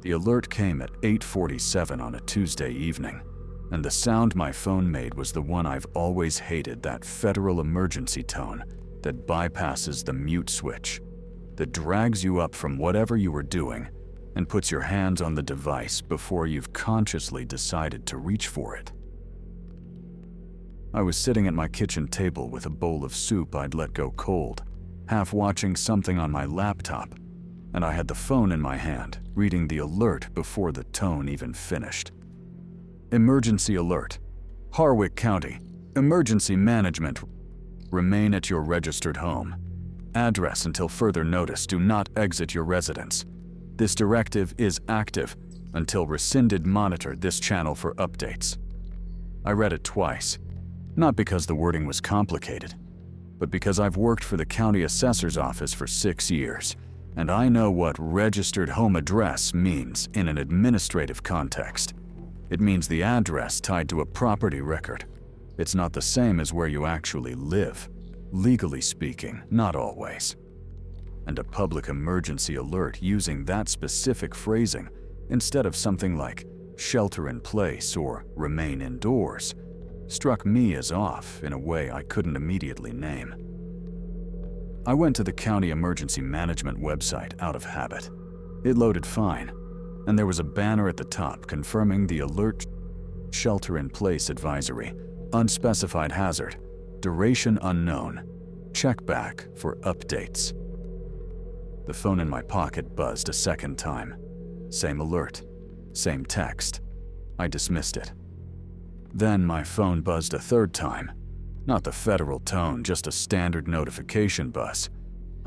The alert came at 8:47 on a Tuesday evening, and the sound my phone made was the one I've always hated, that federal emergency tone that bypasses the mute switch, that drags you up from whatever you were doing and puts your hands on the device before you've consciously decided to reach for it. I was sitting at my kitchen table with a bowl of soup I'd let go cold, half watching something on my laptop, and I had the phone in my hand, reading the alert before the tone even finished. Emergency alert. Harwick County. Emergency management. Remain at your registered home. Address until further notice. Do not exit your residence. This directive is active until rescinded. Monitor this channel for updates. I read it twice, not because the wording was complicated, but because I've worked for the county assessor's office for 6 years, and I know what registered home address means in an administrative context. It means the address tied to a property record. It's not the same as where you actually live, legally speaking, not always. And a public emergency alert using that specific phrasing instead of something like shelter in place or remain indoors struck me as off in a way I couldn't immediately name. I went to the county emergency management website out of habit. It loaded fine, and there was a banner at the top confirming the alert: shelter-in-place advisory, unspecified hazard, duration unknown, check back for updates. The phone in my pocket buzzed a second time. Same alert, same text. I dismissed it. Then my phone buzzed a third time. Not the federal tone, just a standard notification buzz.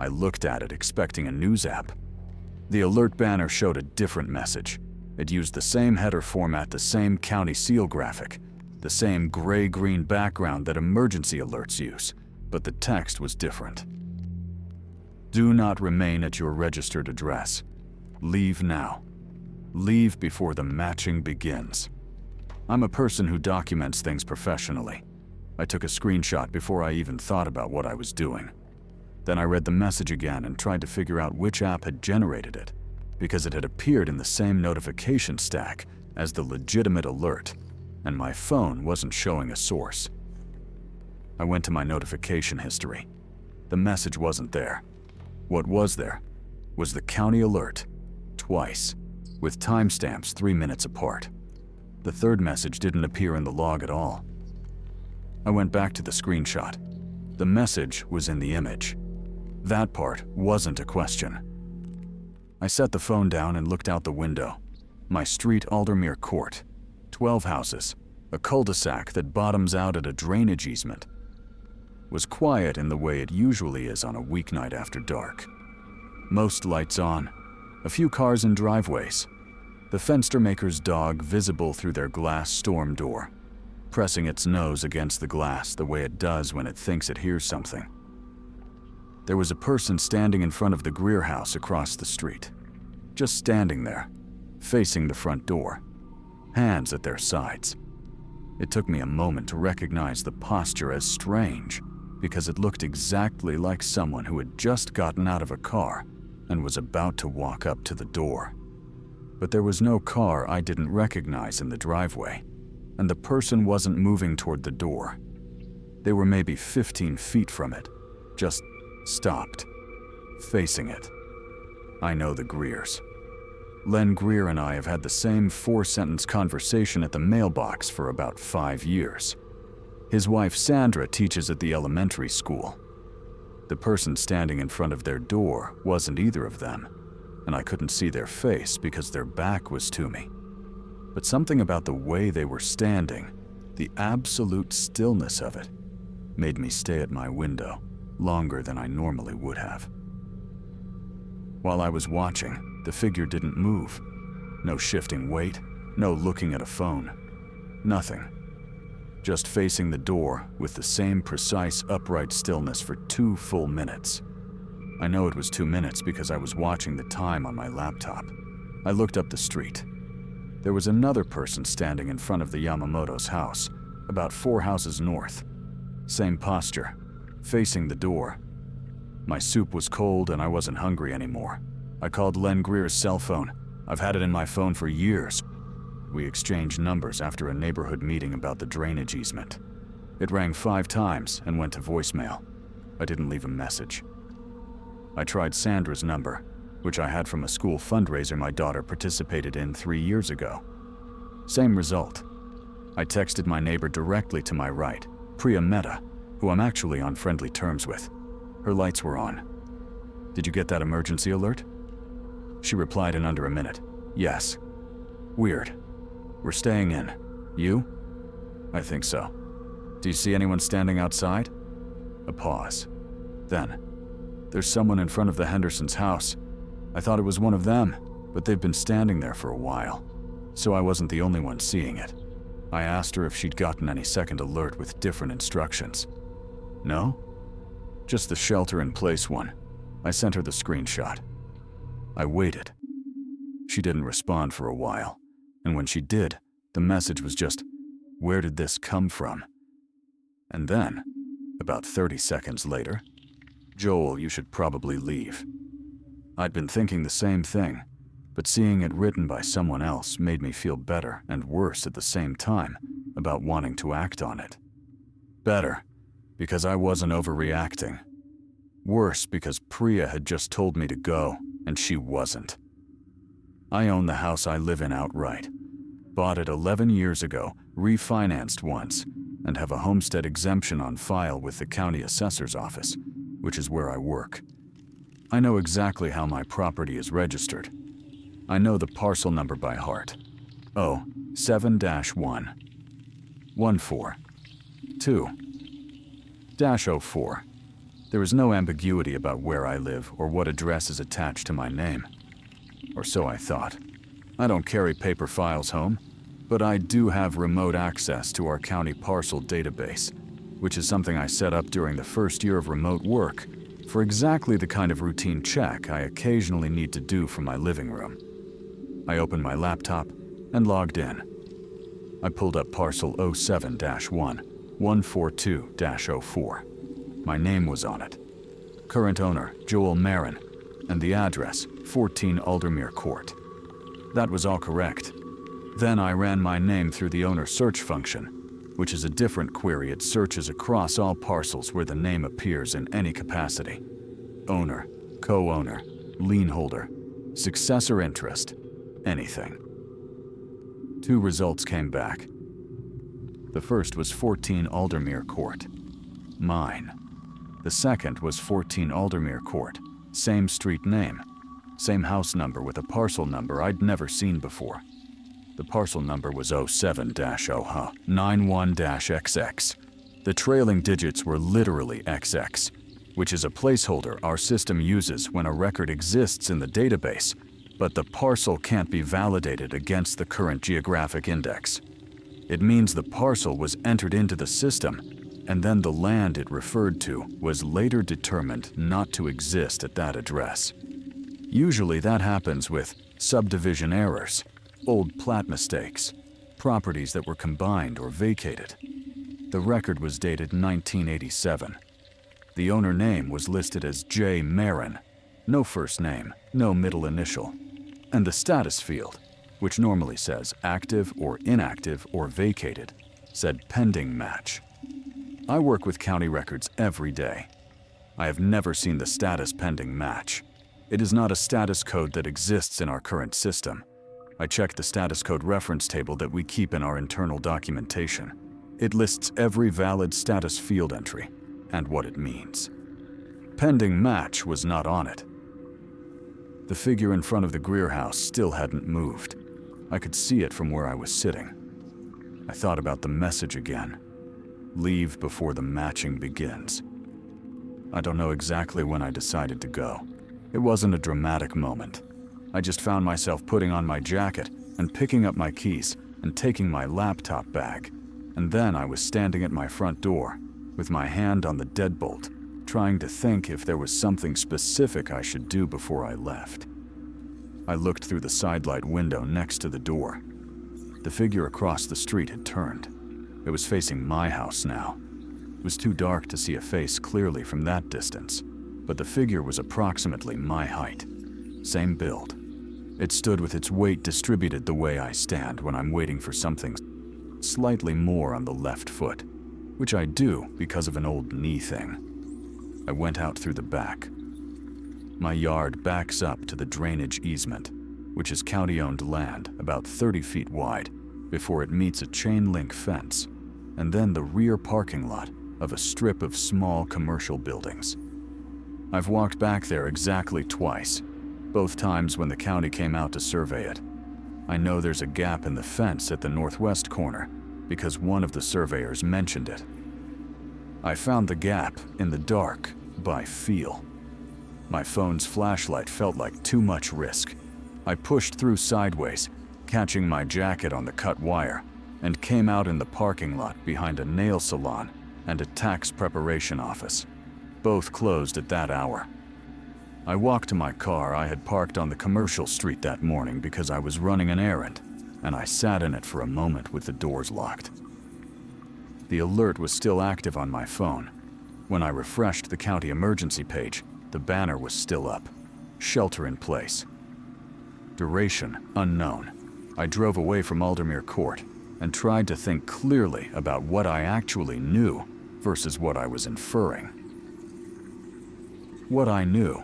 I looked at it expecting a news app. The alert banner showed a different message. It used the same header format, the same county seal graphic, the same gray-green background that emergency alerts use, but the text was different. Do not remain at your registered address. Leave now. Leave before the matching begins. I'm a person who documents things professionally. I took a screenshot before I even thought about what I was doing. Then I read the message again and tried to figure out which app had generated it, because it had appeared in the same notification stack as the legitimate alert, and my phone wasn't showing a source. I went to my notification history. The message wasn't there. What was there was the county alert, twice, with timestamps 3 minutes apart. The third message didn't appear in the log at all. I went back to the screenshot. The message was in the image. That part wasn't a question. I set the phone down and looked out the window. My street, Aldermere Court, 12 houses, a cul-de-sac that bottoms out at a drainage easement, was quiet in the way it usually is on a weeknight after dark. Most lights on, a few cars in driveways, the fenstermaker's dog visible through their glass storm door, pressing its nose against the glass the way it does when it thinks it hears something. There was a person standing in front of the Greer house across the street, just standing there, facing the front door, hands at their sides. It took me a moment to recognize the posture as strange, because it looked exactly like someone who had just gotten out of a car and was about to walk up to the door. But there was no car I didn't recognize in the driveway, and the person wasn't moving toward the door. They were maybe 15 feet from it, just stopped, facing it. I know the Greers. Len Greer and I have had the same 4-sentence conversation at the mailbox for about 5 years. His wife Sandra teaches at the elementary school. The person standing in front of their door wasn't either of them, and I couldn't see their face because their back was to me. But something about the way they were standing, the absolute stillness of it, made me stay at my window longer than I normally would have. While I was watching, the figure didn't move. No shifting weight, no looking at a phone. Nothing. Just facing the door with the same precise upright stillness for 2 full minutes. I know it was 2 minutes because I was watching the time on my laptop. I looked up the street. There was another person standing in front of the Yamamoto's house, about 4 houses north. Same posture, facing the door. My soup was cold and I wasn't hungry anymore. I called Len Greer's cell phone, I've had it in my phone for years. We exchanged numbers after a neighborhood meeting about the drainage easement. It rang 5 times and went to voicemail. I didn't leave a message. I tried Sandra's number, which I had from a school fundraiser my daughter participated in 3 years ago. Same result. I texted my neighbor directly to my right, Priya Mehta, who I'm actually on friendly terms with. Her lights were on. "Did you get that emergency alert?" She replied in under a minute. "Yes." "Weird. We're staying in. You?" "I think so." "Do you see anyone standing outside?" A pause. Then, "There's someone in front of the Hendersons' house. I thought it was one of them, but they've been standing there for a while, so I wasn't the only one seeing it." I asked her if she'd gotten any second alert with different instructions. "No? Just the shelter-in-place one." I sent her the screenshot. I waited. She didn't respond for a while, and when she did, the message was just, "Where did this come from?" And then, about 30 seconds later, "Joel, you should probably leave." I'd been thinking the same thing, but seeing it written by someone else made me feel better and worse at the same time about wanting to act on it. Better, because I wasn't overreacting. Worse, because Priya had just told me to go, and she wasn't. I own the house I live in outright. Bought it 11 years ago, refinanced once, and have a homestead exemption on file with the county assessor's office, which is where I work. I know exactly how my property is registered. I know the parcel number by heart. 07-1 14-2-04. There is no ambiguity about where I live or what address is attached to my name. Or so I thought. I don't carry paper files home, but I do have remote access to our county parcel database, which is something I set up during the first year of remote work for exactly the kind of routine check I occasionally need to do from my living room. I opened my laptop and logged in. I pulled up parcel 07-1 142-04. My name was on it. Current owner, Joel Marin, and the address, 14 Aldermere Court. That was all correct. Then I ran my name through the owner search function, which is a different query. It searches across all parcels where the name appears in any capacity. Owner, co-owner, lien holder, successor interest, anything. 2 results came back. The first was 14 Aldermere Court. Mine. The second was 14 Aldermere Court. Same street name. Same house number with a parcel number I'd never seen before. The parcel number was 07-91-XX. The trailing digits were literally XX, which is a placeholder our system uses when a record exists in the database, but the parcel can't be validated against the current geographic index. It means the parcel was entered into the system, and then the land it referred to was later determined not to exist at that address. Usually that happens with subdivision errors, old plat mistakes, properties that were combined or vacated. The record was dated 1987. The owner name was listed as J. Marin, no first name, no middle initial, and the status field, which normally says active or inactive or vacated, said pending match. I work with county records every day. I have never seen the status pending match. It is not a status code that exists in our current system. I checked the status code reference table that we keep in our internal documentation. It lists every valid status field entry and what it means. Pending match was not on it. The figure in front of the Greer house still hadn't moved. I could see it from where I was sitting. I thought about the message again. Leave before the matching begins. I don't know exactly when I decided to go. It wasn't a dramatic moment. I just found myself putting on my jacket and picking up my keys and taking my laptop bag. And then I was standing at my front door with my hand on the deadbolt, trying to think if there was something specific I should do before I left. I looked through the sidelight window next to the door. The figure across the street had turned. It was facing my house now. It was too dark to see a face clearly from that distance, but the figure was approximately my height. Same build. It stood with its weight distributed the way I stand when I'm waiting for something slightly more on the left foot, which I do because of an old knee thing. I went out through the back. My yard backs up to the drainage easement, which is county-owned land about 30 feet wide before it meets a chain-link fence, and then the rear parking lot of a strip of small commercial buildings. I've walked back there exactly twice, both times when the county came out to survey it. I know there's a gap in the fence at the northwest corner because one of the surveyors mentioned it. I found the gap in the dark by feel. My phone's flashlight felt like too much risk. I pushed through sideways, catching my jacket on the cut wire, and came out in the parking lot behind a nail salon and a tax preparation office, both closed at that hour. I walked to my car I had parked on the commercial street that morning because I was running an errand, and I sat in it for a moment with the doors locked. The alert was still active on my phone. When I refreshed the county emergency page, the banner was still up. Shelter in place. Duration unknown. I drove away from Aldermere Court and tried to think clearly about what I actually knew versus what I was inferring. What I knew.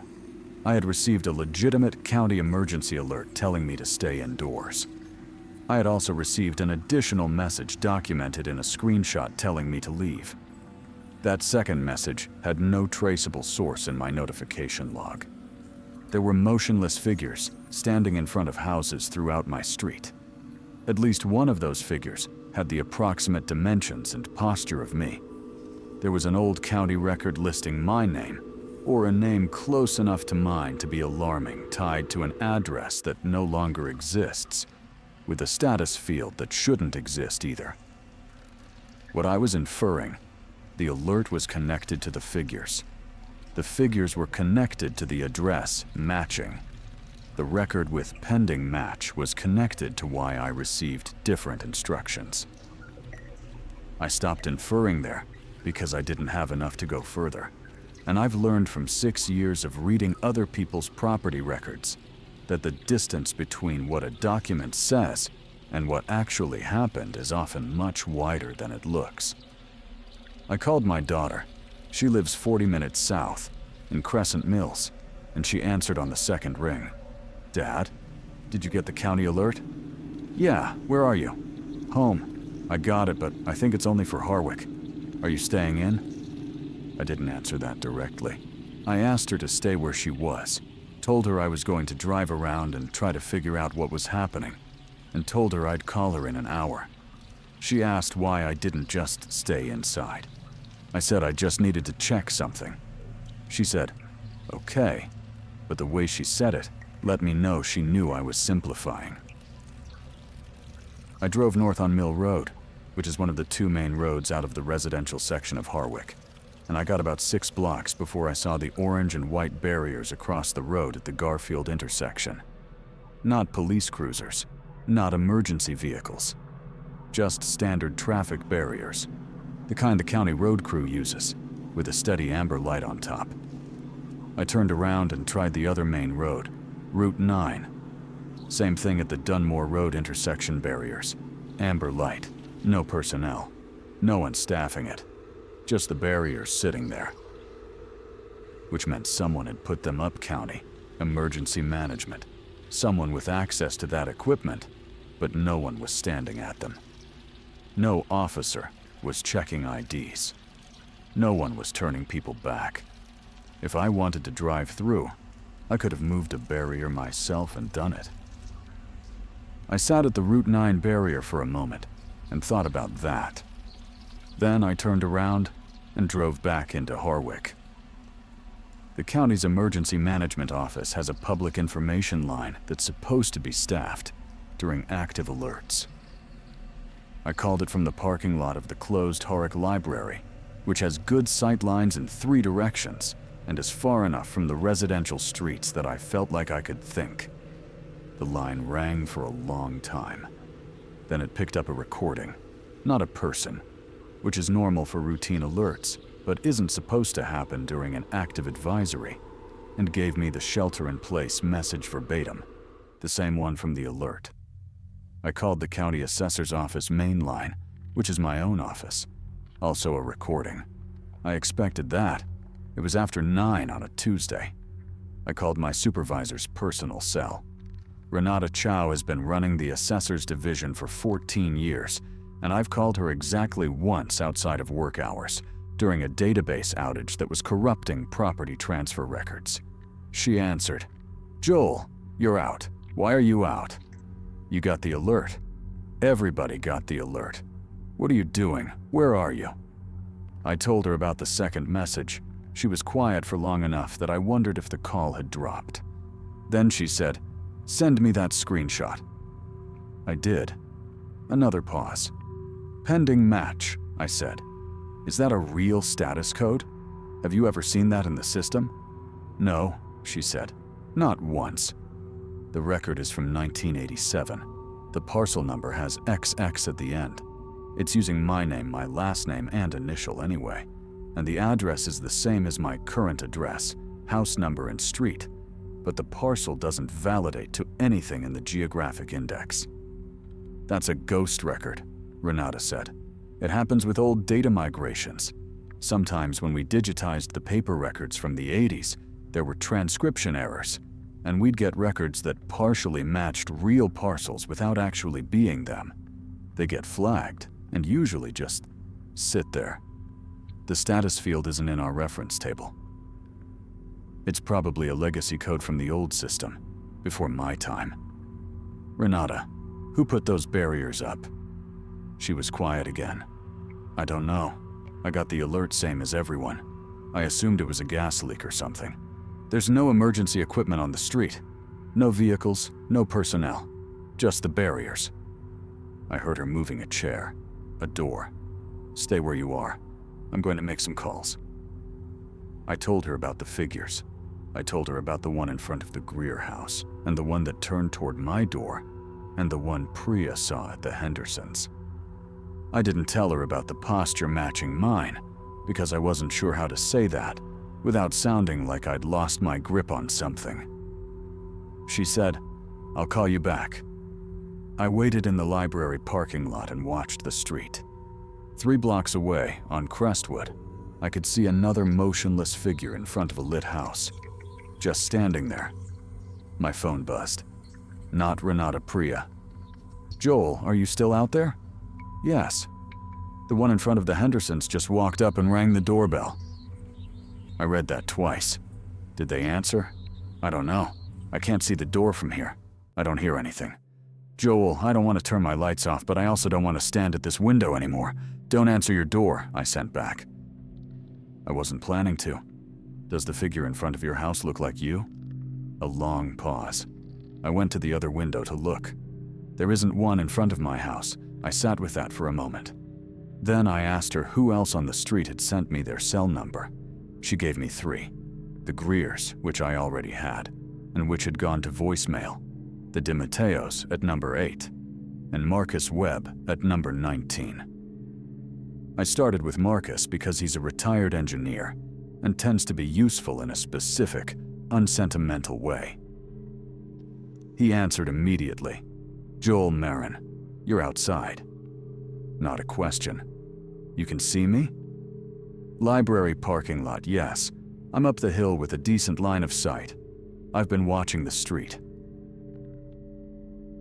I had received a legitimate county emergency alert telling me to stay indoors. I had also received an additional message documented in a screenshot telling me to leave. That second message had no traceable source in my notification log. There were motionless figures standing in front of houses throughout my street. At least one of those figures had the approximate dimensions and posture of me. There was an old county record listing my name, or a name close enough to mine to be alarming, tied to an address that no longer exists, with a status field that shouldn't exist either. What I was inferring, the alert was connected to the figures. The figures were connected to the address matching. The record with pending match was connected to why I received different instructions. I stopped inferring there because I didn't have enough to go further. And I've learned from 6 years of reading other people's property records that the distance between what a document says and what actually happened is often much wider than it looks. I called my daughter. She lives 40 minutes south, in Crescent Mills, and she answered on the second ring. "Dad, did you get the county alert?" "Yeah, where are you?" "Home. I got it, but I think it's only for Harwick. Are you staying in?" I didn't answer that directly. I asked her to stay where she was, told her I was going to drive around and try to figure out what was happening, and told her I'd call her in an hour. She asked why I didn't just stay inside. I said I just needed to check something. She said, "Okay," but the way she said it let me know she knew I was simplifying. I drove north on Mill Road, which is one of the 2 main roads out of the residential section of Harwick, and I got about 6 blocks before I saw the orange and white barriers across the road at the Garfield intersection. Not police cruisers, not emergency vehicles, just standard traffic barriers, the kind the county road crew uses, with a steady amber light on top. I turned around and tried the other main road, Route 9. Same thing at the Dunmore Road intersection barriers. Amber light, no personnel, no one staffing it. Just the barriers sitting there. Which meant someone had put them up county, emergency management. Someone with access to that equipment, but no one was standing at them. No officer was checking IDs. No one was turning people back. If I wanted to drive through, I could have moved a barrier myself and done it. I sat at the Route 9 barrier for a moment and thought about that. Then I turned around and drove back into Harwick. The county's emergency management office has a public information line that's supposed to be staffed during active alerts. I called it from the parking lot of the closed Harwick Library, which has good sight lines in 3 directions and is far enough from the residential streets that I felt like I could think. The line rang for a long time. Then it picked up a recording, not a person, which is normal for routine alerts, but isn't supposed to happen during an active advisory, and gave me the shelter-in-place message verbatim. the same one from the alert. I called the county assessor's office main line, which is my own office. Also a recording. I expected that. It was after 9 on a Tuesday. I called my supervisor's personal cell. Renata Chow has been running the assessor's division for 14 years, and I've called her exactly once outside of work hours, during a database outage that was corrupting property transfer records. She answered, "Joel, you're out. Why are you out?" "You got the alert." "Everybody got the alert. What are you doing? Where are you?" I told her about the second message. She was quiet for long enough that I wondered if the call had dropped. Then she said, "Send me that screenshot." I did. Another pause. "Pending match," I said. "Is that a real status code? Have you ever seen that in the system?" "No," she said. "Not once." The record is from 1987. The parcel number has XX at the end. It's using my name, my last name, and initial anyway. And the address is the same as my current address, house number and street. But the parcel doesn't validate to anything in the geographic index. "That's a ghost record," Renata said. "It happens with old data migrations. Sometimes when we digitized the paper records from the 80s, there were transcription errors, and we'd get records that partially matched real parcels without actually being them. They get flagged, and usually just sit there. The status field isn't in our reference table. It's probably a legacy code from the old system, before my time." "Renata, who put those barriers up?" She was quiet again. "I don't know. I got the alert same as everyone. I assumed it was a gas leak or something. There's no emergency equipment on the street. No vehicles, no personnel. Just the barriers." I heard her moving a chair, a door. "Stay where you are. I'm going to make some calls." I told her about the figures. I told her about the one in front of the Greer house, and the one that turned toward my door, and the one Priya saw at the Hendersons. I didn't tell her about the posture matching mine, because I wasn't sure how to say that without sounding like I'd lost my grip on something. She said, "I'll call you back." I waited in the library parking lot and watched the street. 3 blocks away, on Crestwood, I could see another motionless figure in front of a lit house, just standing there. My phone buzzed. Not Renata Priya. "Joel, are you still out there?" "Yes." "The one in front of the Hendersons just walked up and rang the doorbell." I read that twice. Did they answer? I don't know. I can't see the door from here. I don't hear anything. "Joel, I don't want to turn my lights off, but I also don't want to stand at this window anymore. Don't answer your door," I sent back. I wasn't planning to. "Does the figure in front of your house look like you?" A long pause. I went to the other window to look. There isn't one in front of my house. I sat with that for a moment. Then I asked her who else on the street had sent me their cell number. She gave me 3. The Greers, which I already had, and which had gone to voicemail. The DiMatteos at number 8, and Marcus Webb at number 19. I started with Marcus because he's a retired engineer and tends to be useful in a specific, unsentimental way. He answered immediately. "Joel Marin, you're outside." Not a question. "You can see me?" "Library parking lot, yes. I'm up the hill with a decent line of sight. I've been watching the street."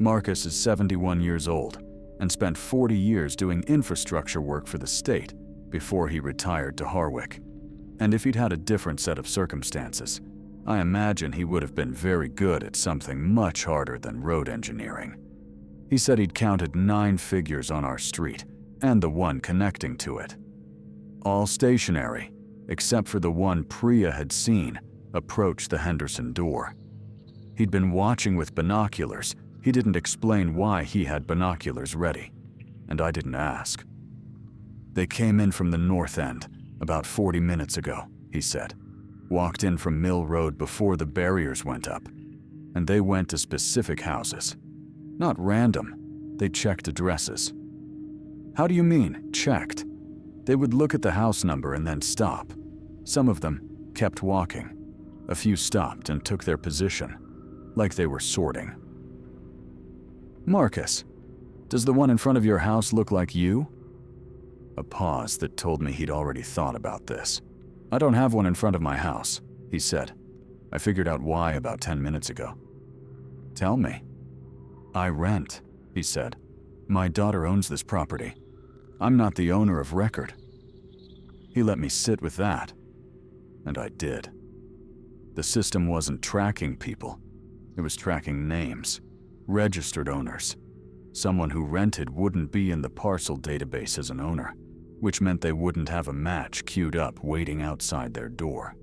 Marcus is 71 years old and spent 40 years doing infrastructure work for the state before he retired to Harwick. And if he'd had a different set of circumstances, I imagine he would have been very good at something much harder than road engineering. He said he'd counted 9 figures on our street and the one connecting to it. All stationary, except for the one Priya had seen approach the Henderson door. He'd been watching with binoculars. He didn't explain why he had binoculars ready, and I didn't ask. "They came in from the north end about 40 minutes ago," he said. "Walked in from Mill Road before the barriers went up, and they went to specific houses. Not random, they checked addresses." "How do you mean, checked?" "They would look at the house number and then stop. Some of them kept walking. A few stopped and took their position, like they were sorting. "Marcus, does the one in front of your house look like you?" A pause that told me he'd already thought about this. "I don't have one in front of my house," he said. "I figured out why about 10 minutes ago." "Tell me." "I rent," he said. "My daughter owns this property. I'm not the owner of record." He let me sit with that, and I did. The system wasn't tracking people. It was tracking names, registered owners. Someone who rented wouldn't be in the parcel database as an owner, which meant they wouldn't have a match queued up waiting outside their door.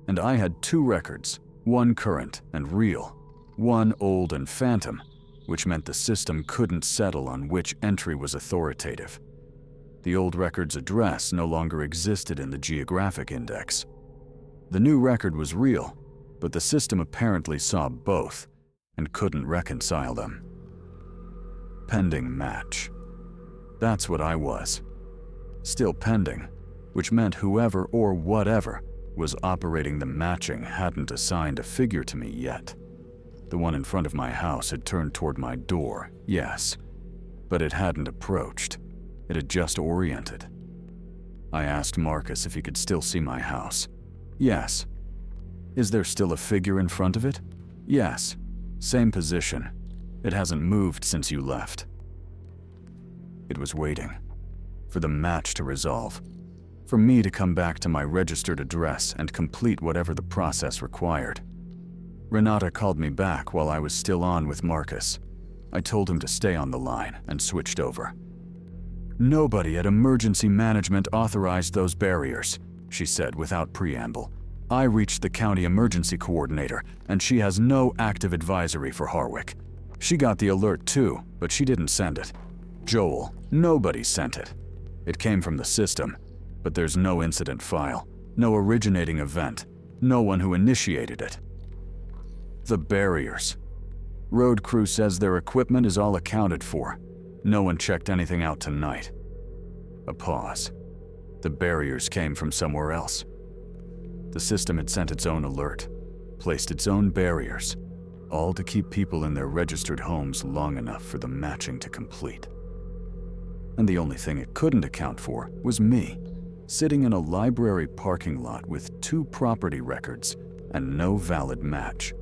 And I had 2 records, one current and real, one old and phantom, which meant the system couldn't settle on which entry was authoritative. The old record's address no longer existed in the geographic index. The new record was real, but the system apparently saw both and couldn't reconcile them. Pending match. That's what I was. Still pending, which meant whoever or whatever was operating the matching hadn't assigned a figure to me yet. The one in front of my house had turned toward my door, yes, but it hadn't approached. It had just oriented. I asked Marcus if he could still see my house. Yes. Is there still a figure in front of it? Yes. Same position. It hasn't moved since you left. It was waiting for the match to resolve, for me to come back to my registered address and complete whatever the process required. Renata called me back while I was still on with Marcus. I told him to stay on the line and switched over. "Nobody at emergency management authorized those barriers," she said without preamble. "I reached the county emergency coordinator, and she has no active advisory for Harwick. She got the alert too, but she didn't send it. Joel, nobody sent it. It came from the system, but there's no incident file, no originating event, no one who initiated it." The barriers. Road crew says their equipment is all accounted for. No one checked anything out tonight. A pause. The barriers came from somewhere else. The system had sent its own alert, placed its own barriers, all to keep people in their registered homes long enough for the matching to complete. And the only thing it couldn't account for was me, sitting in a library parking lot with 2 property records and no valid match,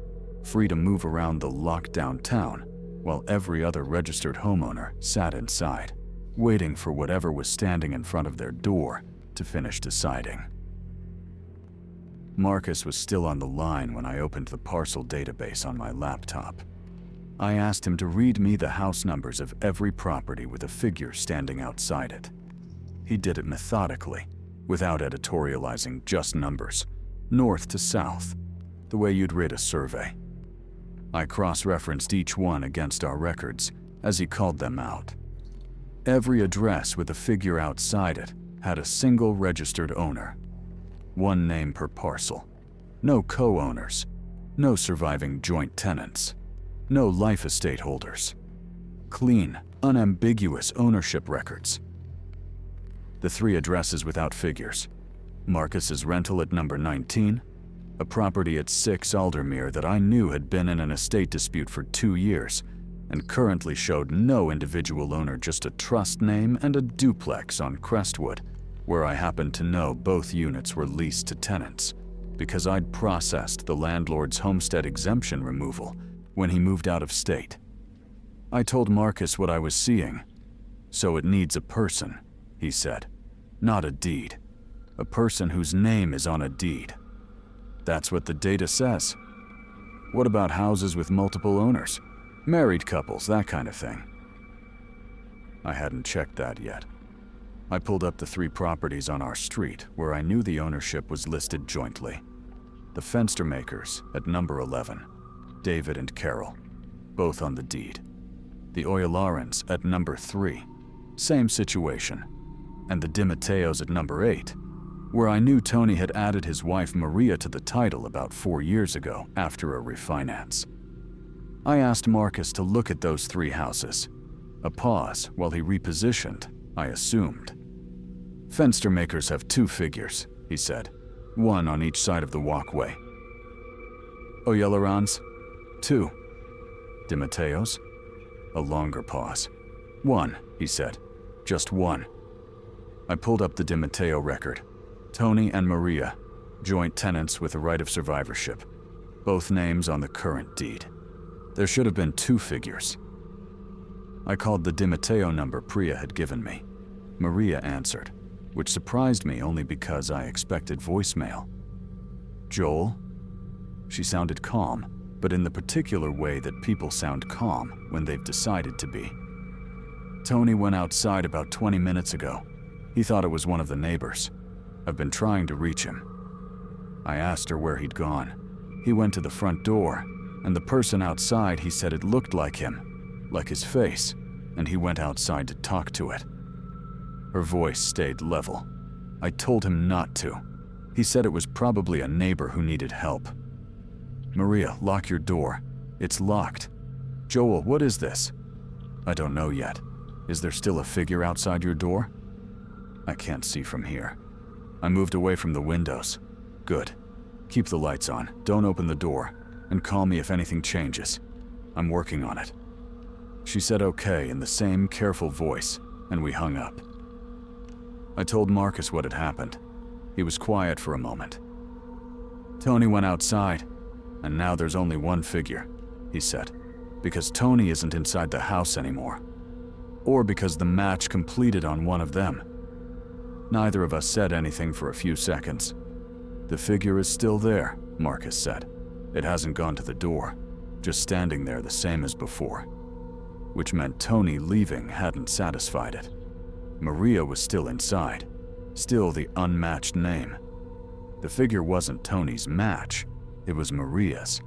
free to move around the locked-down town while every other registered homeowner sat inside, waiting for whatever was standing in front of their door to finish deciding. Marcus was still on the line when I opened the parcel database on my laptop. I asked him to read me the house numbers of every property with a figure standing outside it. He did it methodically, without editorializing, just numbers, north to south, the way you'd read a survey. I cross-referenced each one against our records as he called them out. Every address with a figure outside it had a single registered owner. One name per parcel. No co-owners. No surviving joint tenants. No life estate holders. Clean, unambiguous ownership records. The 3 addresses without figures. Marcus's rental at number 19, a property at 6 Aldermere that I knew had been in an estate dispute for 2 years and currently showed no individual owner, just a trust name and a duplex on Crestwood, where I happened to know both units were leased to tenants because I'd processed the landlord's homestead exemption removal when he moved out of state. I told Marcus what I was seeing. "So it needs a person," he said, "not a deed. A person whose name is on a deed. That's what the data says. What about houses with multiple owners? Married couples, that kind of thing?" I hadn't checked that yet. I pulled up the 3 properties on our street where I knew the ownership was listed jointly. The Fenstermakers at number 11, David and Carol, both on the deed. The Oylarans at number 3, same situation. And the DiMatteos at number 8, where I knew Tony had added his wife Maria to the title about 4 years ago after a refinance. I asked Marcus to look at those 3 houses. A pause while he repositioned, I assumed. "Fenstermakers have 2 figures," he said, one on each side of the walkway. "Oylarans? 2. DiMatteo's? A longer pause. One, he said. Just one. I pulled up the DiMatteo record. Tony and Maria, joint tenants with a right of survivorship. Both names on the current deed. There should have been 2 figures. I called the DiMatteo number Priya had given me. Maria answered, which surprised me only because I expected voicemail. Joel? She sounded calm, but in the particular way that people sound calm when they've decided to be. Tony went outside about 20 minutes ago. He thought it was one of the neighbors. I've been trying to reach him. I asked her where he'd gone. He went to the front door, and the person outside, he said it looked like him, like his face, and he went outside to talk to it. Her voice stayed level. I told him not to. He said it was probably a neighbor who needed help. Maria, lock your door. It's locked. Joel, what is this? I don't know yet. Is there still a figure outside your door? I can't see from here. I moved away from the windows. Good. Keep the lights on, don't open the door, and call me if anything changes. I'm working on it. She said okay in the same careful voice, and we hung up. I told Marcus what had happened. He was quiet for a moment. Tony went outside, and now there's only one figure, he said, because Tony isn't inside the house anymore, or because the match completed on one of them. Neither of us said anything for a few seconds. The figure is still there, Marcus said. It hasn't gone to the door, just standing there the same as before, which meant Tony leaving hadn't satisfied it. Maria was still inside, still the unmatched name. The figure wasn't Tony's match, it was Maria's.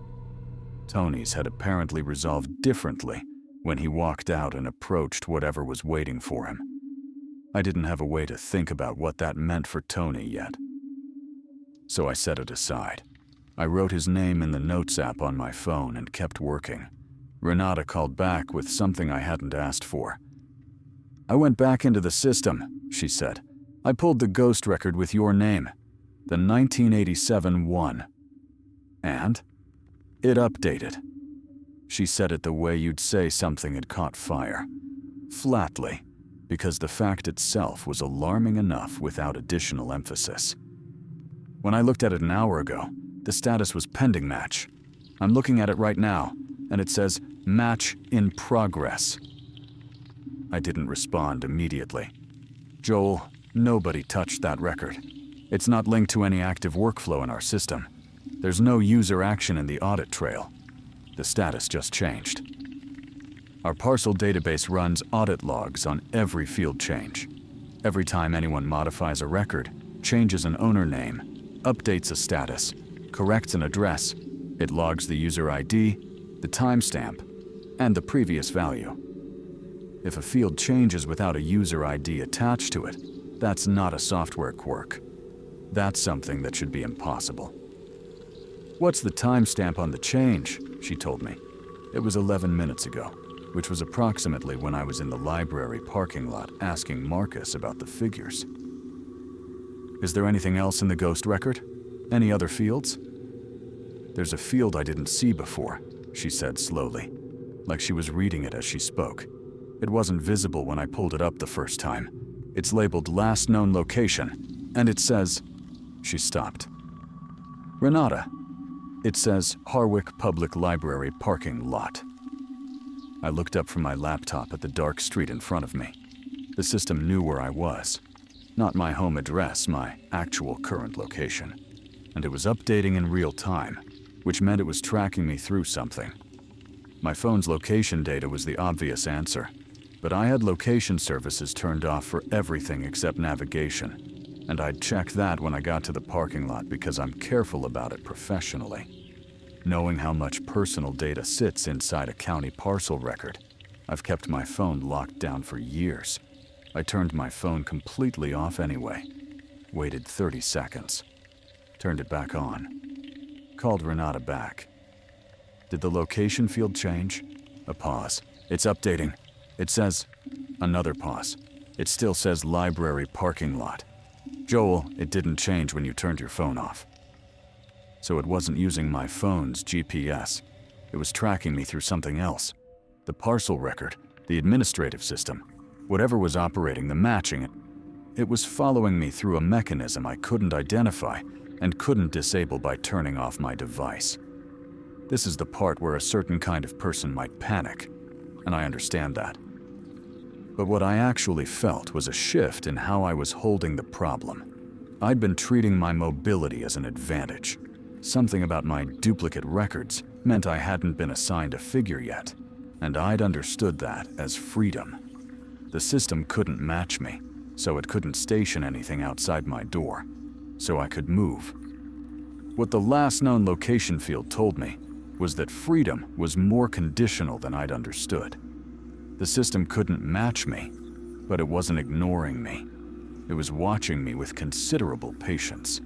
Tony's had apparently resolved differently when he walked out and approached whatever was waiting for him. I didn't have a way to think about what that meant for Tony yet. So I set it aside. I wrote his name in the Notes app on my phone and kept working. Renata called back with something I hadn't asked for. I went back into the system, she said. I pulled the ghost record with your name, the 1987 one. And? It updated. She said it the way you'd say something had caught fire. Flatly, because the fact itself was alarming enough without additional emphasis. When I looked at it an hour ago, the status was pending match. I'm looking at it right now, and it says match in progress. I didn't respond immediately. Joel, nobody touched that record. It's not linked to any active workflow in our system. There's no user action in the audit trail. The status just changed. Our parcel database runs audit logs on every field change. Every time anyone modifies a record, changes an owner name, updates a status, corrects an address, it logs the user ID, the timestamp, and the previous value. If a field changes without a user ID attached to it, that's not a software quirk. That's something that should be impossible. What's the timestamp on the change? She told me. It was 11 minutes ago, which was approximately when I was in the library parking lot asking Marcus about the figures. Is there anything else in the ghost record? Any other fields? There's a field I didn't see before, she said slowly, like she was reading it as she spoke. It wasn't visible when I pulled it up the first time. It's labeled last known location, and it says... She stopped. Renata. It says Harwick Public Library parking lot. I looked up from my laptop at the dark street in front of me. The system knew where I was. Not my home address, my actual current location. And it was updating in real time, which meant it was tracking me through something. My phone's location data was the obvious answer, but I had location services turned off for everything except navigation. And I'd check that when I got to the parking lot because I'm careful about it professionally. Knowing how much personal data sits inside a county parcel record, I've kept my phone locked down for years. I turned my phone completely off anyway. Waited 30 seconds. Turned it back on. Called Renata back. Did the location field change? A pause. It's updating. It says... Another pause. It still says library parking lot. Joel, it didn't change when you turned your phone off. So it wasn't using my phone's GPS. It was tracking me through something else. The parcel record, the administrative system, whatever was operating the matching, it was following me through a mechanism I couldn't identify and couldn't disable by turning off my device. This is the part where a certain kind of person might panic, and I understand that. But what I actually felt was a shift in how I was holding the problem. I'd been treating my mobility as an advantage. Something about my duplicate records meant I hadn't been assigned a figure yet, and I'd understood that as freedom. The system couldn't match me, so it couldn't station anything outside my door, so I could move. What the last known location field told me was that freedom was more conditional than I'd understood. The system couldn't match me, but it wasn't ignoring me. It was watching me with considerable patience.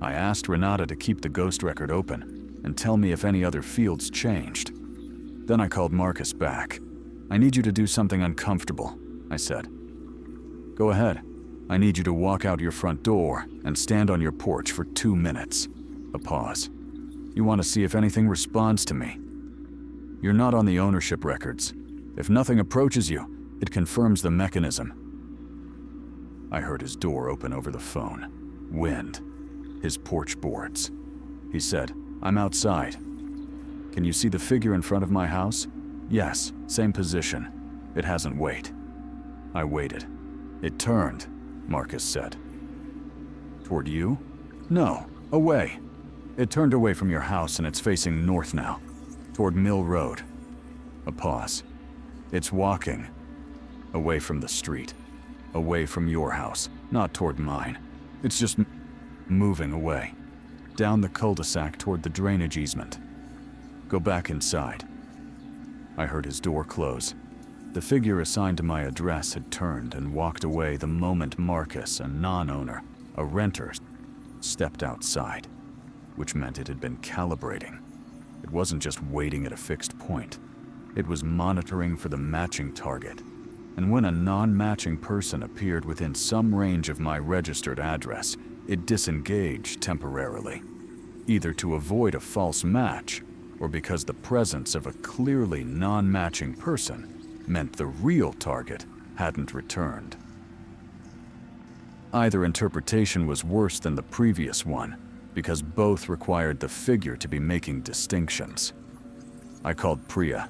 I asked Renata to keep the ghost record open and tell me if any other fields changed. Then I called Marcus back. "I need you to do something uncomfortable," I said. "Go ahead. I need you to walk out your front door and stand on your porch for 2 minutes." A pause. "You want to see if anything responds to me. You're not on the ownership records. If nothing approaches you, it confirms the mechanism." I heard his door open over the phone. Wind. His porch boards. He said, "I'm outside. Can you see the figure in front of my house?" "Yes, same position. It hasn't wait." I waited. "It turned," Marcus said. "Toward you?" "No, away. It turned away from your house and it's facing north now, toward Mill Road." A pause. "It's walking. Away from the street. Away from your house, not toward mine. It's just moving away. Down the cul-de-sac toward the drainage easement. Go back inside." I heard his door close. The figure assigned to my address had turned and walked away the moment Marcus, a non-owner, a renter, stepped outside, which meant it had been calibrating. It wasn't just waiting at a fixed point. It was monitoring for the matching target. And when a non-matching person appeared within some range of my registered address, it disengaged temporarily, either to avoid a false match or because the presence of a clearly non-matching person meant the real target hadn't returned. Either interpretation was worse than the previous one, because both required the figure to be making distinctions. I called Priya.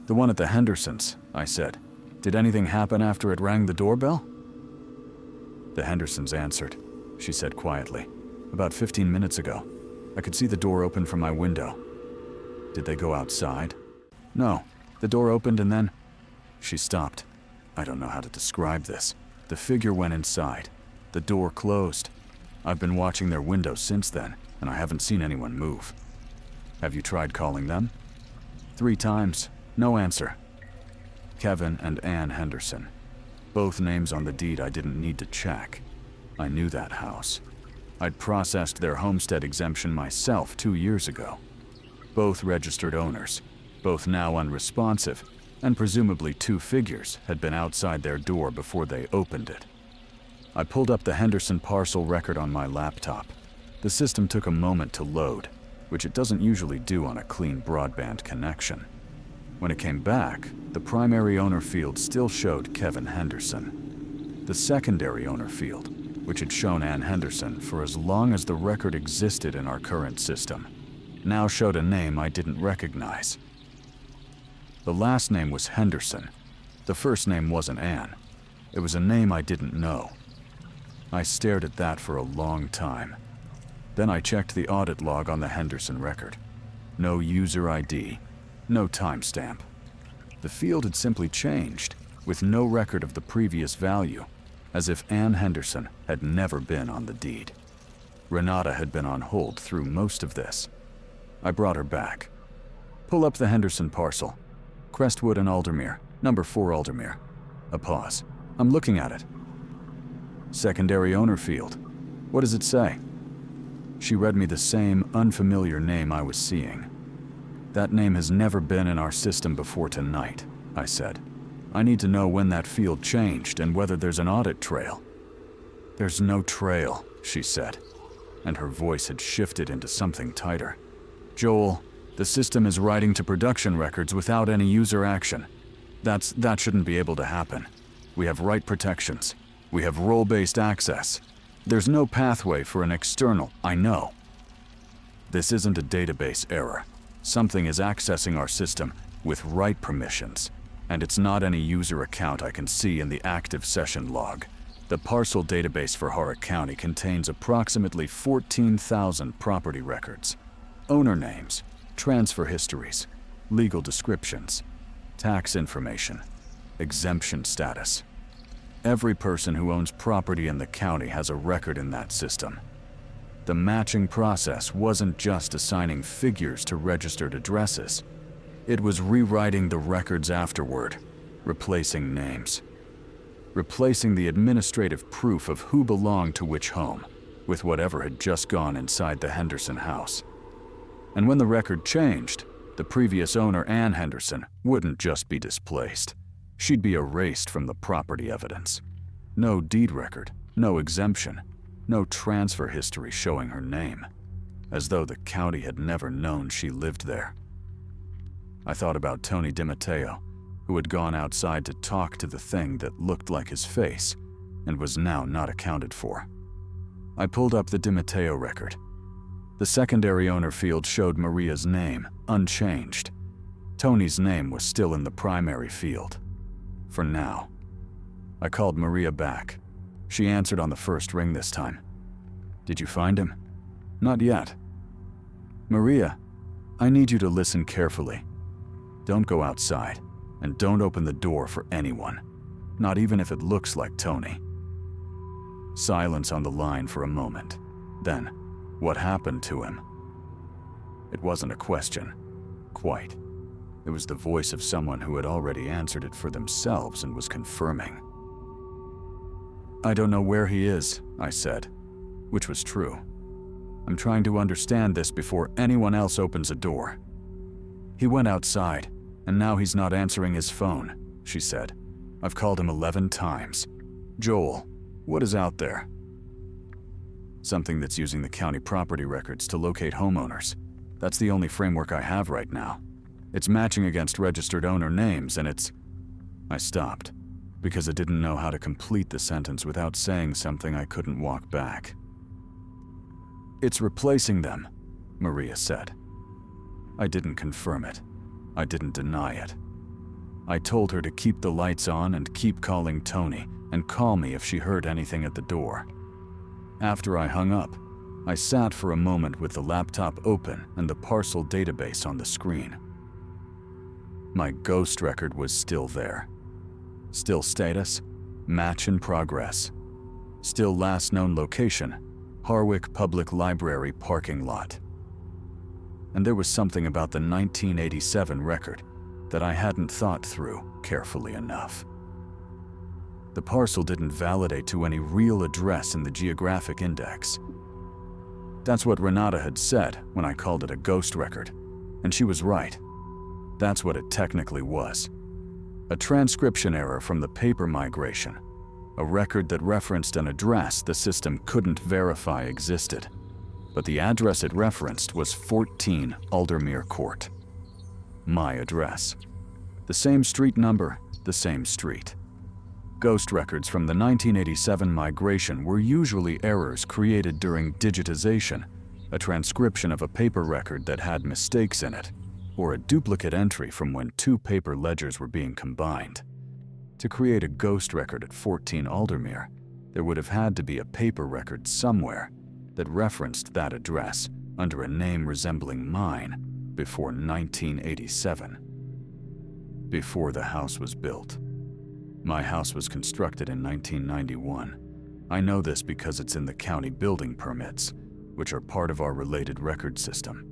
"The one at the Hendersons," I said. "Did anything happen after it rang the doorbell?" The Hendersons answered. She said quietly, "About 15 minutes ago. I could see the door open from my window." "Did they go outside?" "No. The door opened and then..." She stopped. I don't know how to describe this. The figure went inside. The door closed. I've been watching their window since then, and I haven't seen anyone move. "Have you tried calling them?" 3 times. No answer. Kevin and Ann Henderson. Both names on the deed I didn't need to check. I knew that house. I'd processed their homestead exemption myself 2 years ago. Both registered owners, both now unresponsive, and presumably 2 figures had been outside their door before they opened it. I pulled up the Henderson parcel record on my laptop. The system took a moment to load, which it doesn't usually do on a clean broadband connection. When it came back, the primary owner field still showed Kevin Henderson. The secondary owner field, which had shown Ann Henderson for as long as the record existed in our current system, now showed a name I didn't recognize. The last name was Henderson. The first name wasn't Ann. It was a name I didn't know. I stared at that for a long time. Then I checked the audit log on the Henderson record. No user ID, no timestamp. The field had simply changed, with no record of the previous value, as if Ann Henderson had never been on the deed. Renata had been on hold through most of this. I brought her back. "Pull up the Henderson parcel. Crestwood and Aldermere, number 4 Aldermere." A pause. "I'm looking at it." "Secondary owner field. What does it say?" She read me the same unfamiliar name I was seeing. "That name has never been in our system before tonight," I said. "I need to know when that field changed and whether there's an audit trail." "There's no trail," she said, and her voice had shifted into something tighter. "Joel, The system is writing to production records without any user action. That shouldn't be able to happen. We have write protections. We have role-based access. There's no pathway for an external, I know. This isn't a database error. Something is accessing our system with write permissions, and it's not any user account I can see in the active session log. The parcel database for Harwick County contains approximately 14,000 property records, owner names, transfer histories, legal descriptions, tax information, exemption status. Every person who owns property in the county has a record in that system. The matching process wasn't just assigning figures to registered addresses. It was rewriting the records afterward, replacing names. Replacing the administrative proof of who belonged to which home with whatever had just gone inside the Henderson house. And when the record changed, the previous owner, Ann Henderson, wouldn't just be displaced. She'd be erased from the property evidence. No deed record, no exemption, no transfer history showing her name, as though the county had never known she lived there. I thought about Tony DiMatteo, who had gone outside to talk to the thing that looked like his face and was now not accounted for. I pulled up the DiMatteo record. The secondary owner field showed Maria's name, unchanged. Tony's name was still in the primary field. For now. I called Maria back. She answered on the first ring this time. "Did you find him?" "Not yet." "Maria, I need you to listen carefully. Don't go outside, and don't open the door for anyone, not even if it looks like Tony." Silence on the line for a moment. Then, what happened to him? It wasn't a question. Quite. It was the voice of someone who had already answered it for themselves and was confirming. "I don't know where he is," I said, which was true. "I'm trying to understand this before anyone else opens a door." "He went outside, and now he's not answering his phone," she said. "I've called him 11 times. Joel, what is out there?" "Something that's using the county property records to locate homeowners. That's the only framework I have right now. It's matching against registered owner names, and it's..." I stopped, because I didn't know how to complete the sentence without saying something I couldn't walk back. "It's replacing them," Maria said. I didn't confirm it. I didn't deny it. I told her to keep the lights on and keep calling Tony, and call me if she heard anything at the door. After I hung up, I sat for a moment with the laptop open and the parcel database on the screen. My ghost record was still there. Still status, match in progress. Still last known location, Harwick Public Library parking lot. And there was something about the 1987 record that I hadn't thought through carefully enough. The parcel didn't validate to any real address in the geographic index. That's what Renata had said when I called it a ghost record, and she was right. That's what it technically was. A transcription error from the paper migration, a record that referenced an address the system couldn't verify existed, but the address it referenced was 14 Aldermere Court. My address. The same street number, the same street. Ghost records from the 1987 migration were usually errors created during digitization, a transcription of a paper record that had mistakes in it, or a duplicate entry from when two paper ledgers were being combined. To create a ghost record at 14 Aldermere, there would have had to be a paper record somewhere that referenced that address under a name resembling mine before 1987. Before the house was built. My house was constructed in 1991. I know this because it's in the county building permits, which are part of our related record system.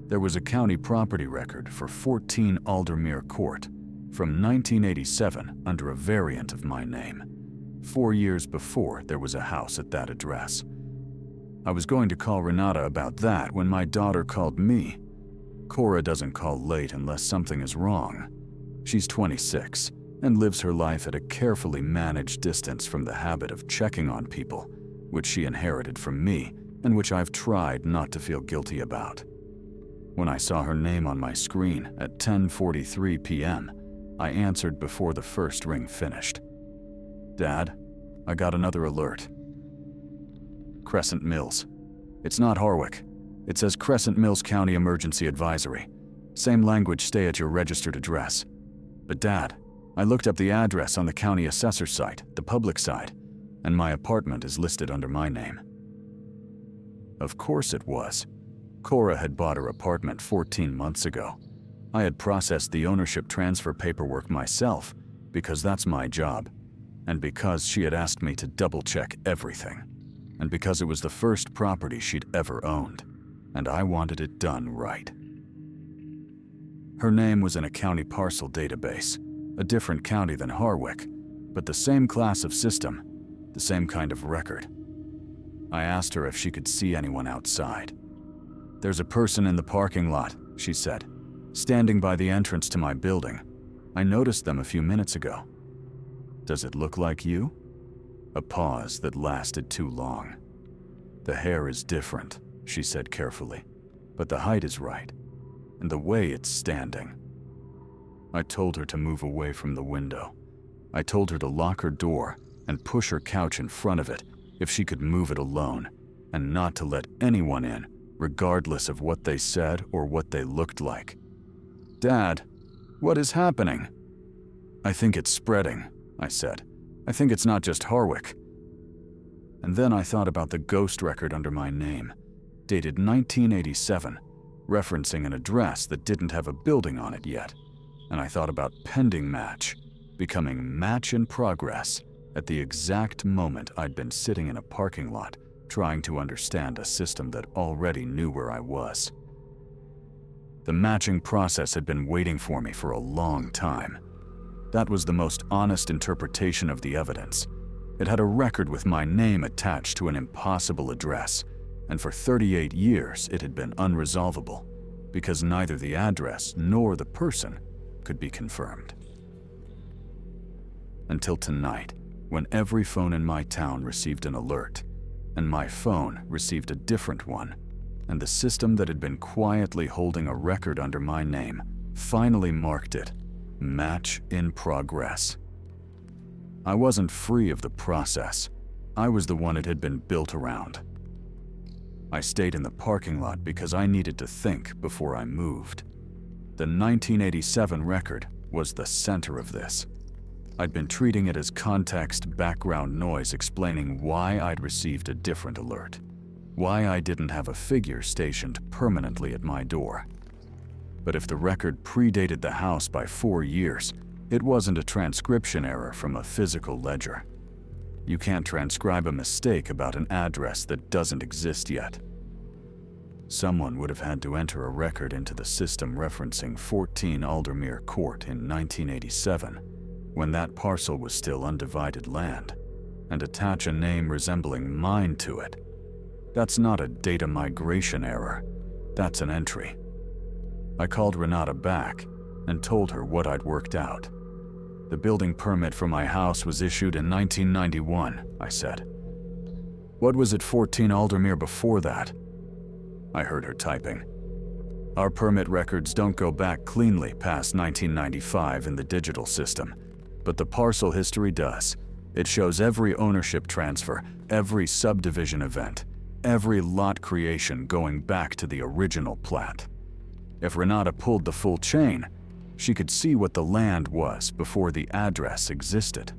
There was a county property record for 14 Aldermere Court from 1987 under a variant of my name. 4 years before there was a house at that address. I was going to call Renata about that when my daughter called me. Cora doesn't call late unless something is wrong. She's 26 and lives her life at a carefully managed distance from the habit of checking on people, which she inherited from me and which I've tried not to feel guilty about. When I saw her name on my screen at 10:43 p.m., I answered before the first ring finished. "Dad, I got another alert." Crescent Mills. It's not Harwick. It says Crescent Mills County Emergency Advisory. Same language, stay at your registered address. But Dad, I looked up the address on the county assessor site, the public side, and my apartment is listed under my name. Of course it was. Cora had bought her apartment 14 months ago. I had processed the ownership transfer paperwork myself because that's my job, and because she had asked me to double-check everything, and because it was the first property she'd ever owned, and I wanted it done right. Her name was in a county parcel database, a different county than Harwick, but the same class of system, the same kind of record. I asked her if she could see anyone outside. "There's a person in the parking lot," she said, "standing by the entrance to my building. I noticed them a few minutes ago. Does it look like you?" A pause that lasted too long. "The hair is different," she said carefully, "but the height is right, and the way it's standing." I told her to move away from the window. I told her to lock her door and push her couch in front of it if she could move it alone, and not to let anyone in, regardless of what they said or what they looked like. "Dad, what is happening?" "I think it's spreading," I said. "I think it's not just Harwick." And then I thought about the ghost record under my name, dated 1987, referencing an address that didn't have a building on it yet. And I thought about pending match, becoming match in progress, at the exact moment I'd been sitting in a parking lot trying to understand a system that already knew where I was. The matching process had been waiting for me for a long time. That was the most honest interpretation of the evidence. It had a record with my name attached to an impossible address, and for 38 years it had been unresolvable, because neither the address nor the person could be confirmed. Until tonight, when every phone in my town received an alert, and my phone received a different one, and the system that had been quietly holding a record under my name finally marked it match in progress. I wasn't free of the process. I was the one it had been built around. I stayed in the parking lot because I needed to think before I moved. The 1987 record was the center of this. I'd been treating it as context background noise explaining why I'd received a different alert, why I didn't have a figure stationed permanently at my door. But if the record predated the house by 4 years, it wasn't a transcription error from a physical ledger. You can't transcribe a mistake about an address that doesn't exist yet. Someone would have had to enter a record into the system referencing 14 Aldermere Court in 1987, when that parcel was still undivided land, and attach a name resembling mine to it. That's not a data migration error. That's an entry. I called Renata back and told her what I'd worked out. The building permit for my house was issued in 1991, I said. What was at 14 Aldermere before that? I heard her typing. Our permit records don't go back cleanly past 1995 in the digital system, but the parcel history does. It shows every ownership transfer, every subdivision event, every lot creation going back to the original plat. If Renata pulled the full chain, she could see what the land was before the address existed.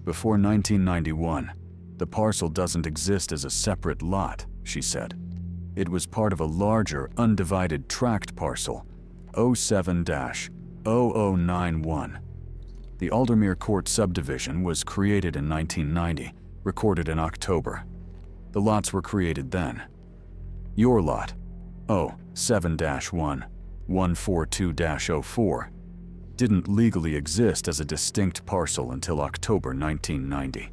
Before 1991, the parcel doesn't exist as a separate lot, she said. It was part of a larger, undivided tract parcel, 07-0091. The Aldermere Court subdivision was created in 1990, recorded in October. The lots were created then. Your lot, 07-1-142-04, didn't legally exist as a distinct parcel until October 1990.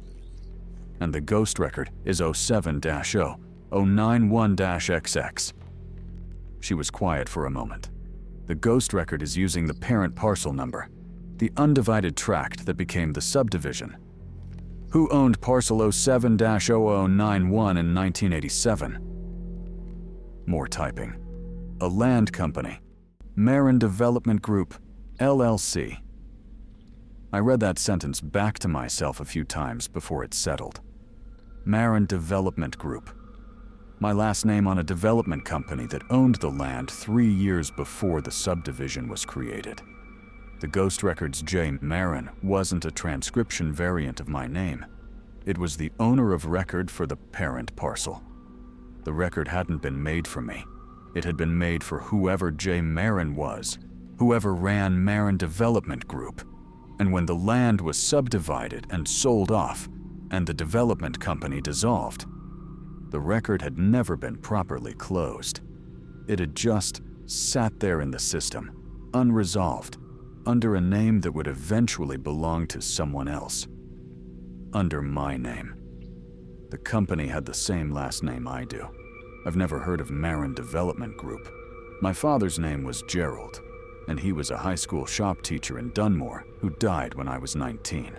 And the ghost record is 07-091-XX. She was quiet for a moment. The ghost record is using the parent parcel number, the undivided tract that became the subdivision. Who owned parcel 07-0091 in 1987? More typing. A land company. Marin Development Group, LLC. I read that sentence back to myself a few times before it settled. Marin Development Group. My last name on a development company that owned the land 3 years before the subdivision was created. The Ghost Records J. Marin wasn't a transcription variant of my name. It was the owner of record for the parent parcel. The record hadn't been made for me. It had been made for whoever J. Marin was, whoever ran Marin Development Group. And when the land was subdivided and sold off, and the development company dissolved, the record had never been properly closed. It had just sat there in the system, unresolved, under a name that would eventually belong to someone else. Under my name. The company had the same last name I do. I've never heard of Marin Development Group. My father's name was Gerald, and he was a high school shop teacher in Dunmore who died when I was 19.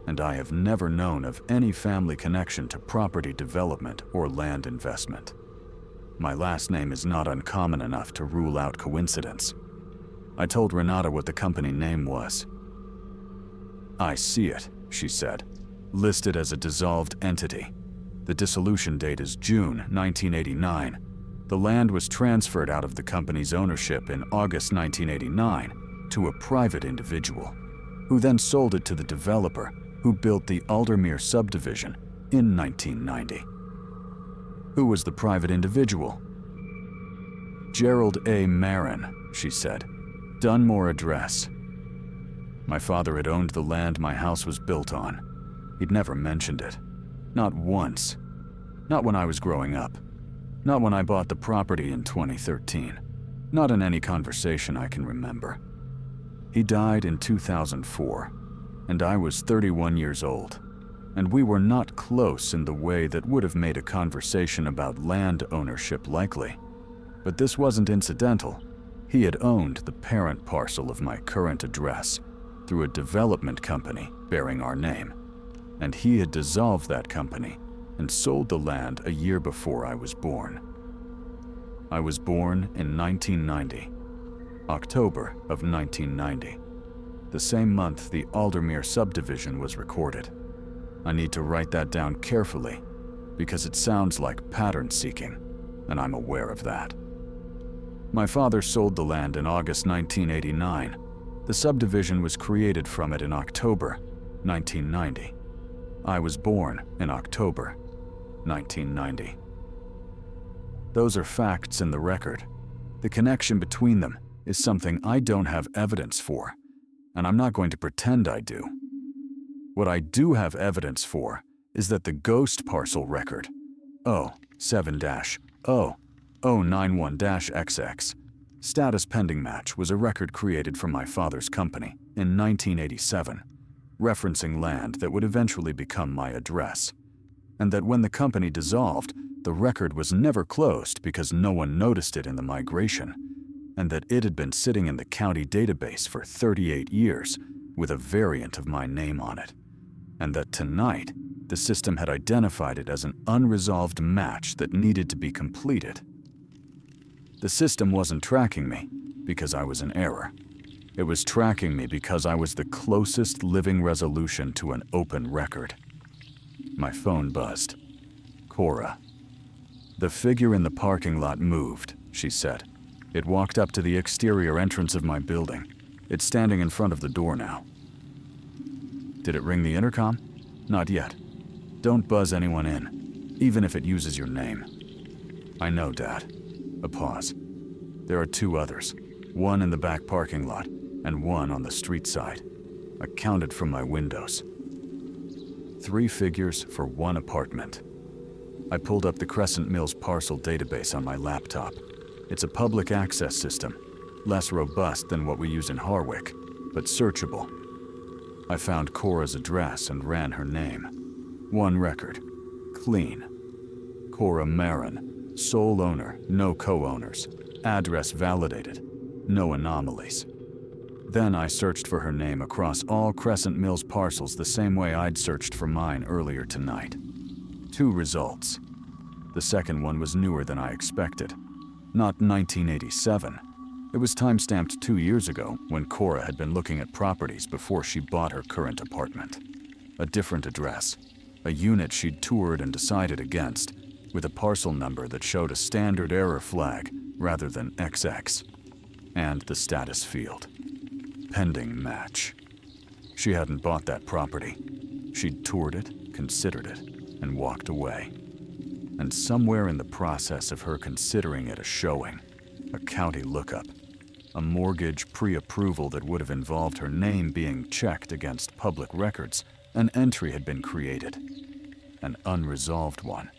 And I have never known of any family connection to property development or land investment. My last name is not uncommon enough to rule out coincidence. I told Renata what the company name was. "I see it," she said, "listed as a dissolved entity. The dissolution date is June 1989. The land was transferred out of the company's ownership in August 1989 to a private individual, who then sold it to the developer who built the Aldermere subdivision in 1990. Who was the private individual? Gerald A. Marin, she said. Dunmore address. My father had owned the land my house was built on. He'd never mentioned it. Not once. Not when I was growing up. Not when I bought the property in 2013. Not in any conversation I can remember. He died in 2004, and I was 31 years old, and we were not close in the way that would have made a conversation about land ownership likely. But this wasn't incidental. He had owned the parent parcel of my current address through a development company bearing our name, and he had dissolved that company and sold the land a year before I was born. I was born in 1990, October of 1990, the same month the Aldermere subdivision was recorded. I need to write that down carefully because it sounds like pattern seeking, and I'm aware of that. My father sold the land in August 1989. The subdivision was created from it in October 1990. I was born in October 1990. Those are facts in the record. The connection between them is something I don't have evidence for, and I'm not going to pretend I do. What I do have evidence for is that the ghost parcel record, 07-0-091-XX, status pending match, was a record created from my father's company in 1987, referencing land that would eventually become my address, and that when the company dissolved, the record was never closed because no one noticed it in the migration, and that it had been sitting in the county database for 38 years with a variant of my name on it, and that tonight the system had identified it as an unresolved match that needed to be completed. The system wasn't tracking me because I was in error. It was tracking me because I was the closest living resolution to an open record. My phone buzzed. Cora. The figure in the parking lot moved, she said. It walked up to the exterior entrance of my building. It's standing in front of the door now. Did it ring the intercom? Not yet. Don't buzz anyone in, even if it uses your name. I know, Dad. A pause. There are 2 others, one in the back parking lot and one on the street side. I counted from my windows. 3 figures for 1 apartment. I pulled up the Crescent Mills parcel database on my laptop. It's a public access system, less robust than what we use in Harwick, but searchable. I found Cora's address and ran her name. 1 record. Clean. Cora Marin. Sole owner, no co-owners. Address validated. No anomalies. Then I searched for her name across all Crescent Mills parcels the same way I'd searched for mine earlier tonight. 2 results. The second one was newer than I expected. not 1987. It was time-stamped 2 years ago when Cora had been looking at properties before she bought her current apartment. A different address, a unit she'd toured and decided against, with a parcel number that showed a standard error flag rather than XX, and the status field: pending match. She hadn't bought that property. She'd toured it, considered it, and walked away. And somewhere in the process of her considering it a showing, a county lookup, a mortgage pre-approval that would have involved her name being checked against public records, an entry had been created, an unresolved one.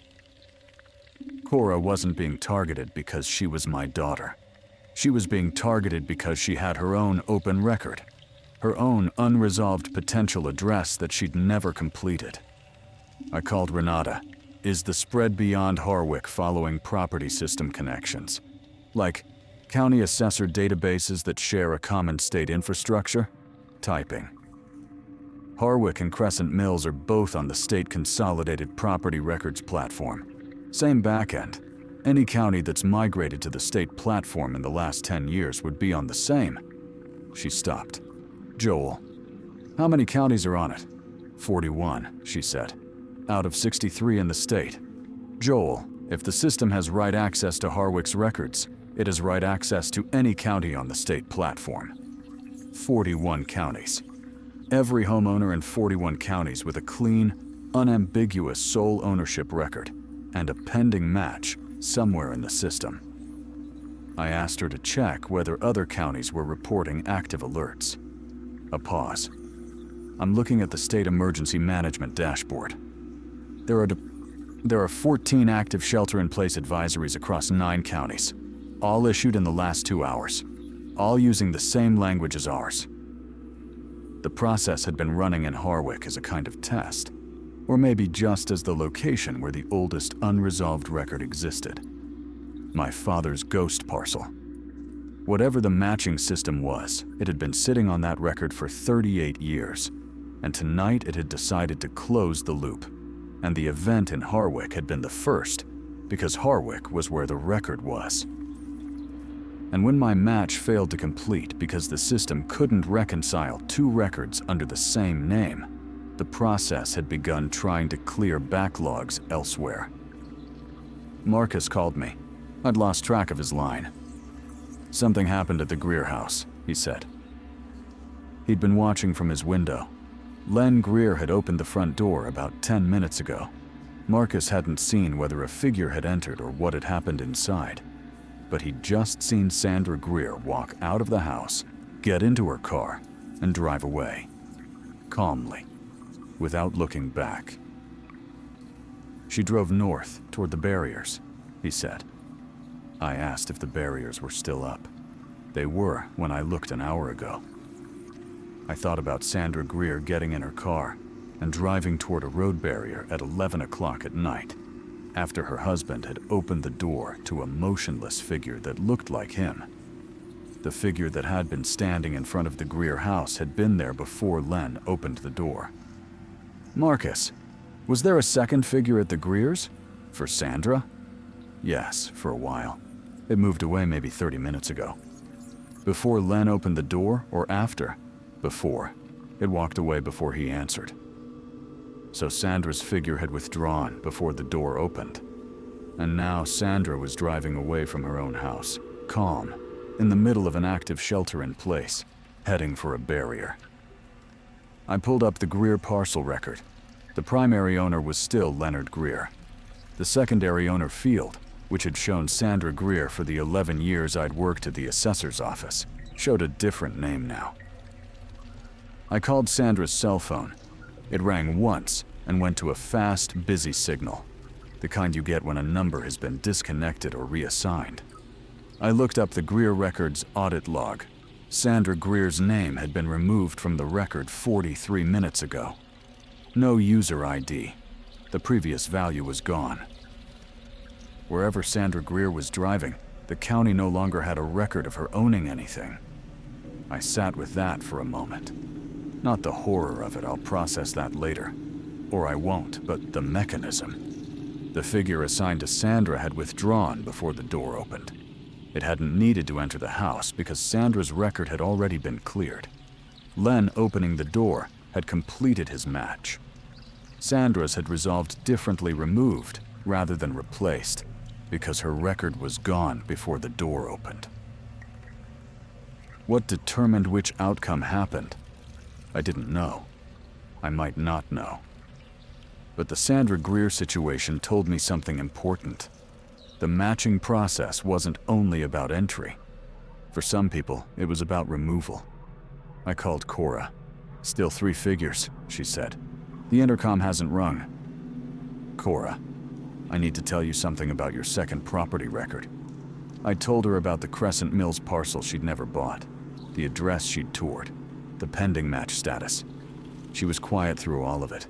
Cora wasn't being targeted because she was my daughter. She was being targeted because she had her own open record, her own unresolved potential address that she'd never completed. I called Renata. Is the spread beyond Harwick following property system connections? Like county assessor databases that share a common state infrastructure? Typing. Harwick and Crescent Mills are both on the state consolidated property records platform. Same backend. Any county that's migrated to the state platform in the last 10 years would be on the same. She stopped. Joel, how many counties are on it? 41, she said. Out of 63 in the state. Joel, if the system has right access to Harwick's records, it has right access to any county on the state platform. 41 counties. Every homeowner in 41 counties with a clean, unambiguous sole ownership record and a pending match somewhere in the system. I asked her to check whether other counties were reporting active alerts. A pause. I'm looking at the state emergency management dashboard. There are 14 active shelter-in-place advisories across 9 counties, all issued in the last 2 hours, all using the same language as ours. The process had been running in Harwick as a kind of test, or maybe just as the location where the oldest unresolved record existed. My father's ghost parcel. Whatever the matching system was, it had been sitting on that record for 38 years, and tonight it had decided to close the loop. And the event in Harwick had been the first, because Harwick was where the record was. And when my match failed to complete because the system couldn't reconcile 2 records under the same name, the process had begun trying to clear backlogs elsewhere. Marcus called me. I'd lost track of his line. Something happened at the Greer house, he said. He'd been watching from his window. Len Greer had opened the front door about 10 minutes ago. Marcus hadn't seen whether a figure had entered or what had happened inside, but he'd just seen Sandra Greer walk out of the house, get into her car, and drive away. Calmly, without looking back. She drove north toward the barriers, he said. I asked if the barriers were still up. They were when I looked an hour ago. I thought about Sandra Greer getting in her car and driving toward a road barrier at 11 o'clock at night, after her husband had opened the door to a motionless figure that looked like him. The figure that had been standing in front of the Greer house had been there before Len opened the door. Marcus, was there a second figure at the Greers? For Sandra? Yes, for a while. It moved away maybe 30 minutes ago. Before Len opened the door or after? Before. It walked away before he answered. So Sandra's figure had withdrawn before the door opened. And now Sandra was driving away from her own house, calm, in the middle of an active shelter-in-place, heading for a barrier. I pulled up the Greer parcel record. The primary owner was still Leonard Greer. The secondary owner field, which had shown Sandra Greer for the 11 years I'd worked at the assessor's office, showed a different name now. I called Sandra's cell phone. It rang once and went to a fast, busy signal, the kind you get when a number has been disconnected or reassigned. I looked up the Greer record's audit log. Sandra Greer's name had been removed from the record 43 minutes ago. No user ID. The previous value was gone. Wherever Sandra Greer was driving, the county no longer had a record of her owning anything. I sat with that for a moment. Not the horror of it, I'll process that later. Or I won't, but the mechanism. The figure assigned to Sandra had withdrawn before the door opened. It hadn't needed to enter the house because Sandra's record had already been cleared. Len opening the door had completed his match. Sandra's had resolved differently removed rather than replaced because her record was gone before the door opened. What determined which outcome happened? I didn't know. I might not know. But the Sandra Greer situation told me something important. The matching process wasn't only about entry. For some people, it was about removal. I called Cora. "Still 3 figures," she said. "The intercom hasn't rung." "Cora, I need to tell you something about your second property record." I told her about the Crescent Mills parcel she'd never bought, the address she'd toured, the pending match status. She was quiet through all of it.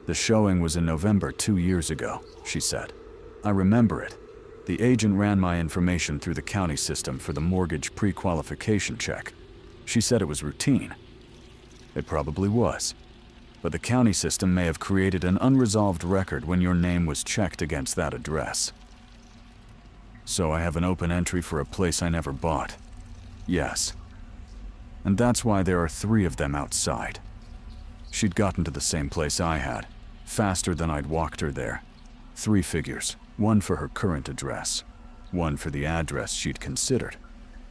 "The showing was in November 2 years ago," she said. "I remember it. The agent ran my information through the county system for the mortgage pre-qualification check. She said it was routine. It probably was. But the county system may have created an unresolved record when your name was checked against that address. So I have an open entry for a place I never bought. Yes. And that's why there are 3 of them outside." She'd gotten to the same place I had, faster than I'd walked her there. 3 figures, 1 for her current address, 1 for the address she'd considered,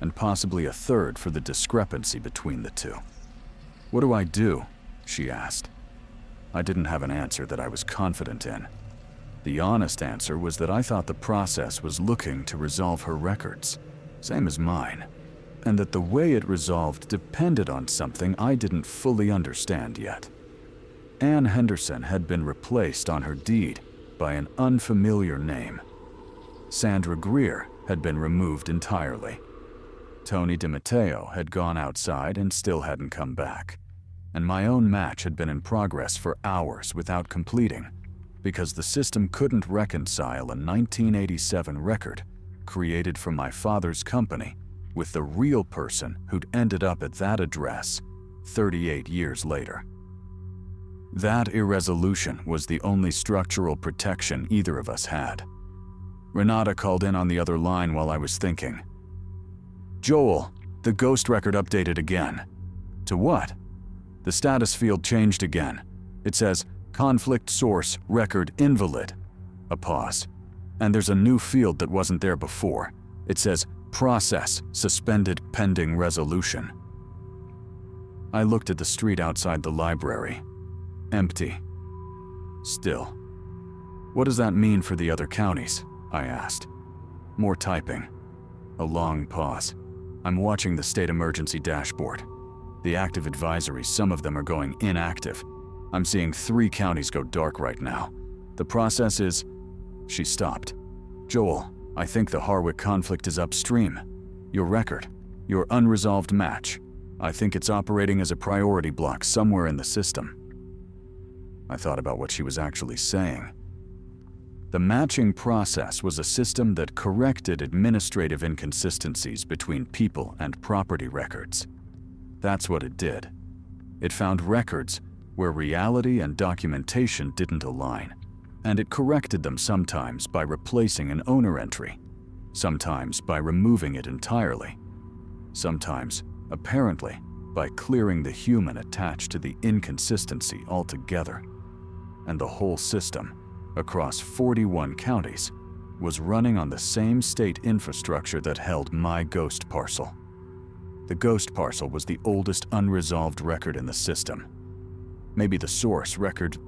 and possibly a 3rd for the discrepancy between the 2. "What do I do?" she asked. I didn't have an answer that I was confident in. The honest answer was that I thought the process was looking to resolve her records, same as mine, and that the way it resolved depended on something I didn't fully understand yet. Ann Henderson had been replaced on her deed by an unfamiliar name. Sandra Greer had been removed entirely. Tony DiMatteo had gone outside and still hadn't come back. And my own match had been in progress for hours without completing, because the system couldn't reconcile a 1987 record created from my father's company with the real person who'd ended up at that address 38 years later. That irresolution was the only structural protection either of us had. Renata called in on the other line while I was thinking. "Joel, the ghost record updated again." "To what?" "The status field changed again. It says, conflict source, record invalid." A pause. "And there's a new field that wasn't there before. It says, process, suspended pending resolution." I looked at the street outside the library. Empty. Still. "What does that mean for the other counties?" I asked. More typing. A long pause. I'm watching the state emergency dashboard. The active advisories, some of them are going inactive. I'm seeing 3 counties go dark right now. The process is... She stopped. "Joel, I think the Harwick conflict is upstream. Your record, your unresolved match. I think it's operating as a priority block somewhere in the system." I thought about what she was actually saying. The matching process was a system that corrected administrative inconsistencies between people and property records. That's what it did. It found records where reality and documentation didn't align, and it corrected them sometimes by replacing an owner entry, sometimes by removing it entirely, sometimes, apparently, by clearing the human attached to the inconsistency altogether. And the whole system, across 41 counties, was running on the same state infrastructure that held my ghost parcel. The ghost parcel was the oldest unresolved record in the system. Maybe the source record,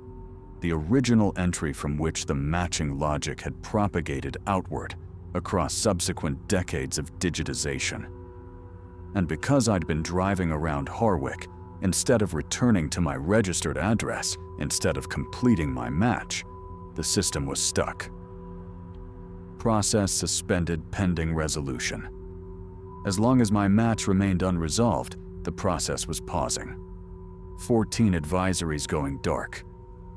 the original entry from which the matching logic had propagated outward across subsequent decades of digitization. And because I'd been driving around Harwick, instead of returning to my registered address, instead of completing my match, the system was stuck. Process suspended pending resolution. As long as my match remained unresolved, the process was pausing. 14 advisories going dark.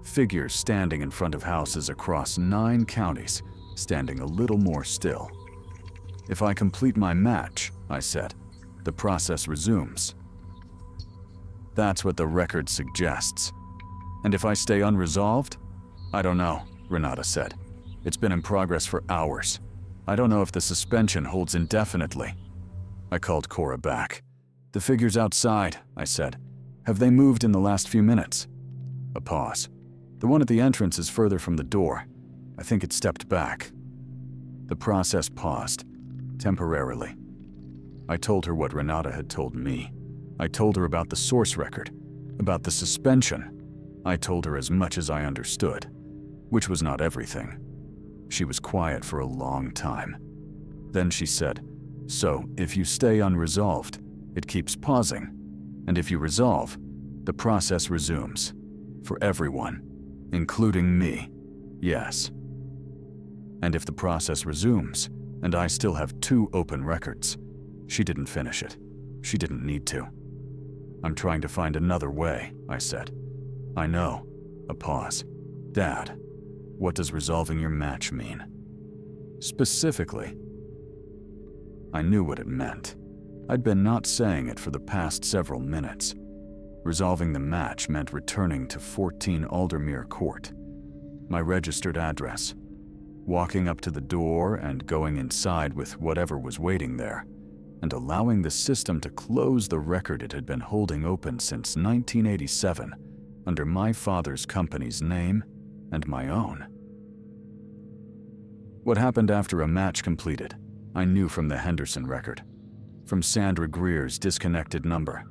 Figures standing in front of houses across 9 counties, standing a little more still. "If I complete my match," I said, "the process resumes." "That's what the record suggests. And if I stay unresolved?" "I don't know," Renata said. "It's been in progress for hours. I don't know if the suspension holds indefinitely. I called Cora back. The figure's outside, I said. Have they moved in the last few minutes? A pause. The one at the entrance is further from the door. I think it stepped back. The process paused, temporarily. I told her what Renata had told me. I told her about the source record, about the suspension. I told her as much as I understood, which was not everything. She was quiet for a long time. Then she said, "So, if you stay unresolved, it keeps pausing. And if you resolve, the process resumes. For everyone, including me. Yes. And if the process resumes, and I still have 2 open records." She didn't finish it. She didn't need to. "I'm trying to find another way," I said. "I know." A pause. "Dad, what does resolving your match mean?" Specifically. I knew what it meant. I'd been not saying it for the past several minutes. Resolving the match meant returning to 14 Aldermere Court, my registered address, walking up to the door and going inside with whatever was waiting there, and allowing the system to close the record it had been holding open since 1987 under my father's company's name and my own. What happened after a match completed, I knew from the Henderson record, from Sandra Greer's disconnected number,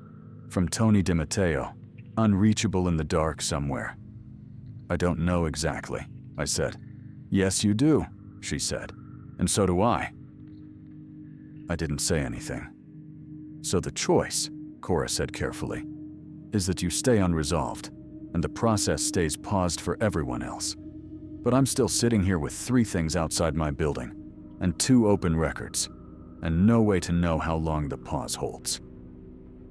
from Tony DiMatteo, unreachable in the dark somewhere. "I don't know exactly," I said. "Yes, you do," she said, "and so do I." I didn't say anything. "So the choice," Cora said carefully, "is that you stay unresolved, and the process stays paused for everyone else. But I'm still sitting here with 3 things outside my building, and 2 open records, and no way to know how long the pause holds.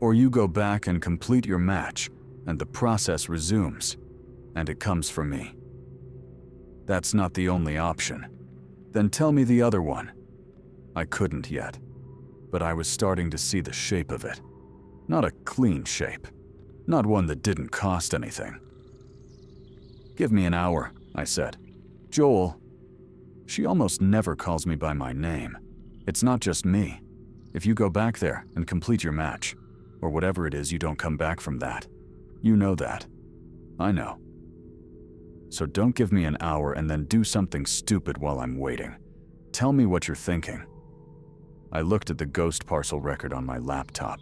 Or you go back and complete your match, and the process resumes, and it comes for me. That's not the only option. Then tell me the other one." I couldn't yet, but I was starting to see the shape of it. Not a clean shape, not one that didn't cost anything. "Give me an hour," I said. "Joel." She almost never calls me by my name. It's not just me. If you go back there and complete your match, or whatever it is, you don't come back from that. You know that. I know. So don't give me an hour and then do something stupid while I'm waiting. Tell me what you're thinking." I looked at the ghost parcel record on my laptop.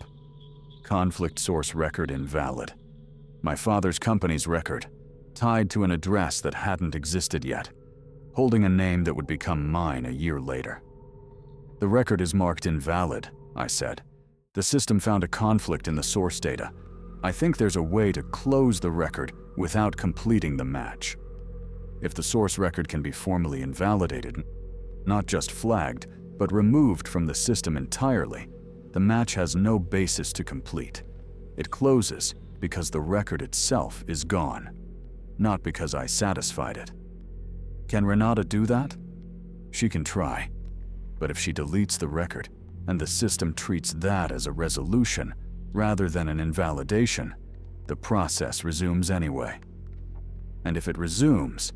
Conflict source record invalid. My father's company's record, tied to an address that hadn't existed yet, holding a name that would become mine a year later. "The record is marked invalid," I said. "The system found a conflict in the source data. I think there's a way to close the record without completing the match. If the source record can be formally invalidated, not just flagged, but removed from the system entirely, the match has no basis to complete. It closes because the record itself is gone, not because I satisfied it. Can Renata do that? She can try. But if she deletes the record, and the system treats that as a resolution rather than an invalidation, the process resumes anyway. And if it resumes,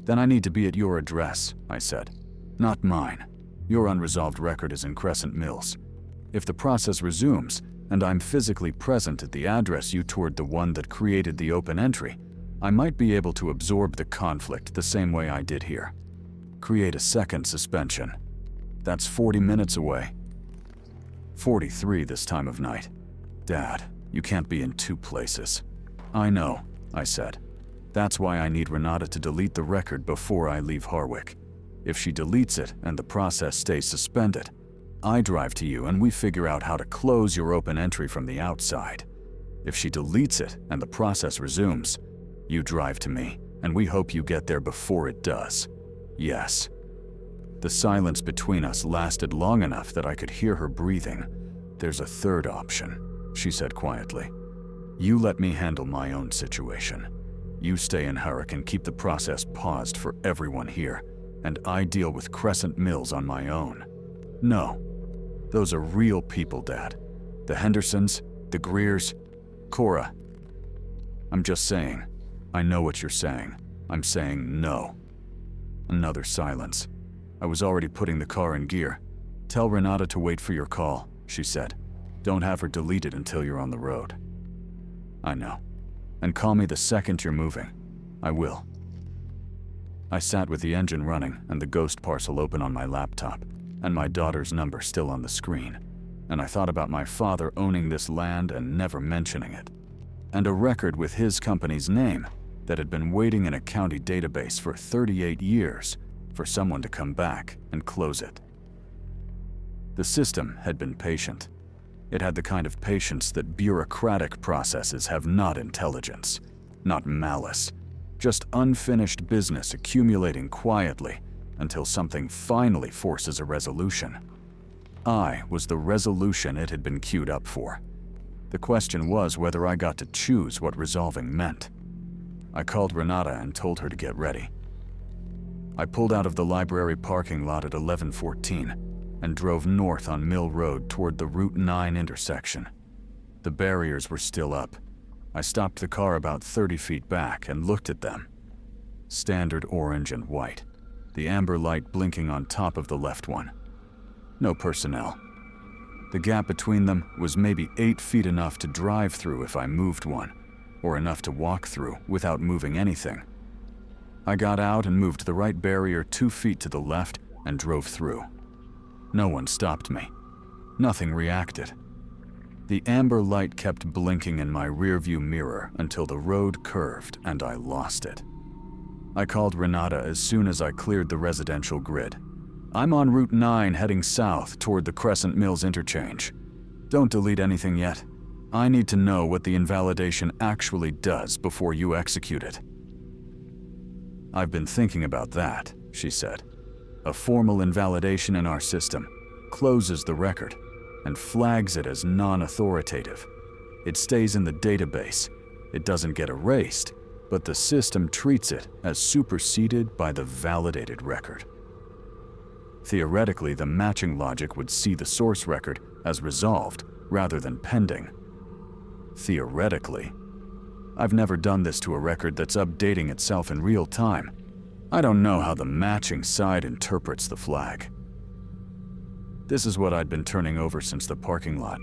then I need to be at your address," I said. "Not mine. Your unresolved record is in Crescent Mills. If the process resumes, and I'm physically present at the address you toured, the one that created the open entry, I might be able to absorb the conflict the same way I did here. Create a second suspension. That's 40 minutes away. 43 this time of night. Dad, you can't be in 2 places." "I know," I said. "That's why I need Renata to delete the record before I leave Harwick. If she deletes it and the process stays suspended, I drive to you and we figure out how to close your open entry from the outside. If she deletes it and the process resumes, you drive to me and we hope you get there before it does. Yes." The silence between us lasted long enough that I could hear her breathing. "There's a third option," she said quietly. "You let me handle my own situation. You stay in Harwick and keep the process paused for everyone here, and I deal with Crescent Mills on my own." "No. Those are real people, Dad. The Hendersons, the Greers, Cora. I'm just saying. I know what you're saying. I'm saying no." Another silence. I was already putting the car in gear. "Tell Renata to wait for your call," she said. "Don't have her delete it until you're on the road." "I know. And call me the second you're moving." "I will." I sat with the engine running and the ghost parcel open on my laptop, and my daughter's number still on the screen, and I thought about my father owning this land and never mentioning it, and a record with his company's name that had been waiting in a county database for 38 years for someone to come back and close it. The system had been patient. It had the kind of patience that bureaucratic processes have, not intelligence, not malice, just unfinished business accumulating quietly until something finally forces a resolution. I was the resolution it had been queued up for. The question was whether I got to choose what resolving meant. I called Renata and told her to get ready. I pulled out of the library parking lot at 11:14 and drove north on Mill Road toward the Route 9 intersection. The barriers were still up. I stopped the car about 30 feet back and looked at them. Standard orange and white, the amber light blinking on top of the left one. No personnel. The gap between them was maybe 8 feet, enough to drive through if I moved one, or enough to walk through without moving anything. I got out and moved the right barrier 2 feet to the left and drove through. No one stopped me. Nothing reacted. The amber light kept blinking in my rearview mirror until the road curved and I lost it. I called Renata as soon as I cleared the residential grid. "I'm on Route 9 heading south toward the Crescent Mills interchange. Don't delete anything yet. I need to know what the invalidation actually does before you execute it." "I've been thinking about that," she said. "A formal invalidation in our system closes the record and flags it as non-authoritative. It stays in the database. It doesn't get erased, but the system treats it as superseded by the validated record. Theoretically, the matching logic would see the source record as resolved rather than pending. Theoretically. I've never done this to a record that's updating itself in real time. I don't know how the matching side interprets the flag. This is what I'd been turning over since the parking lot.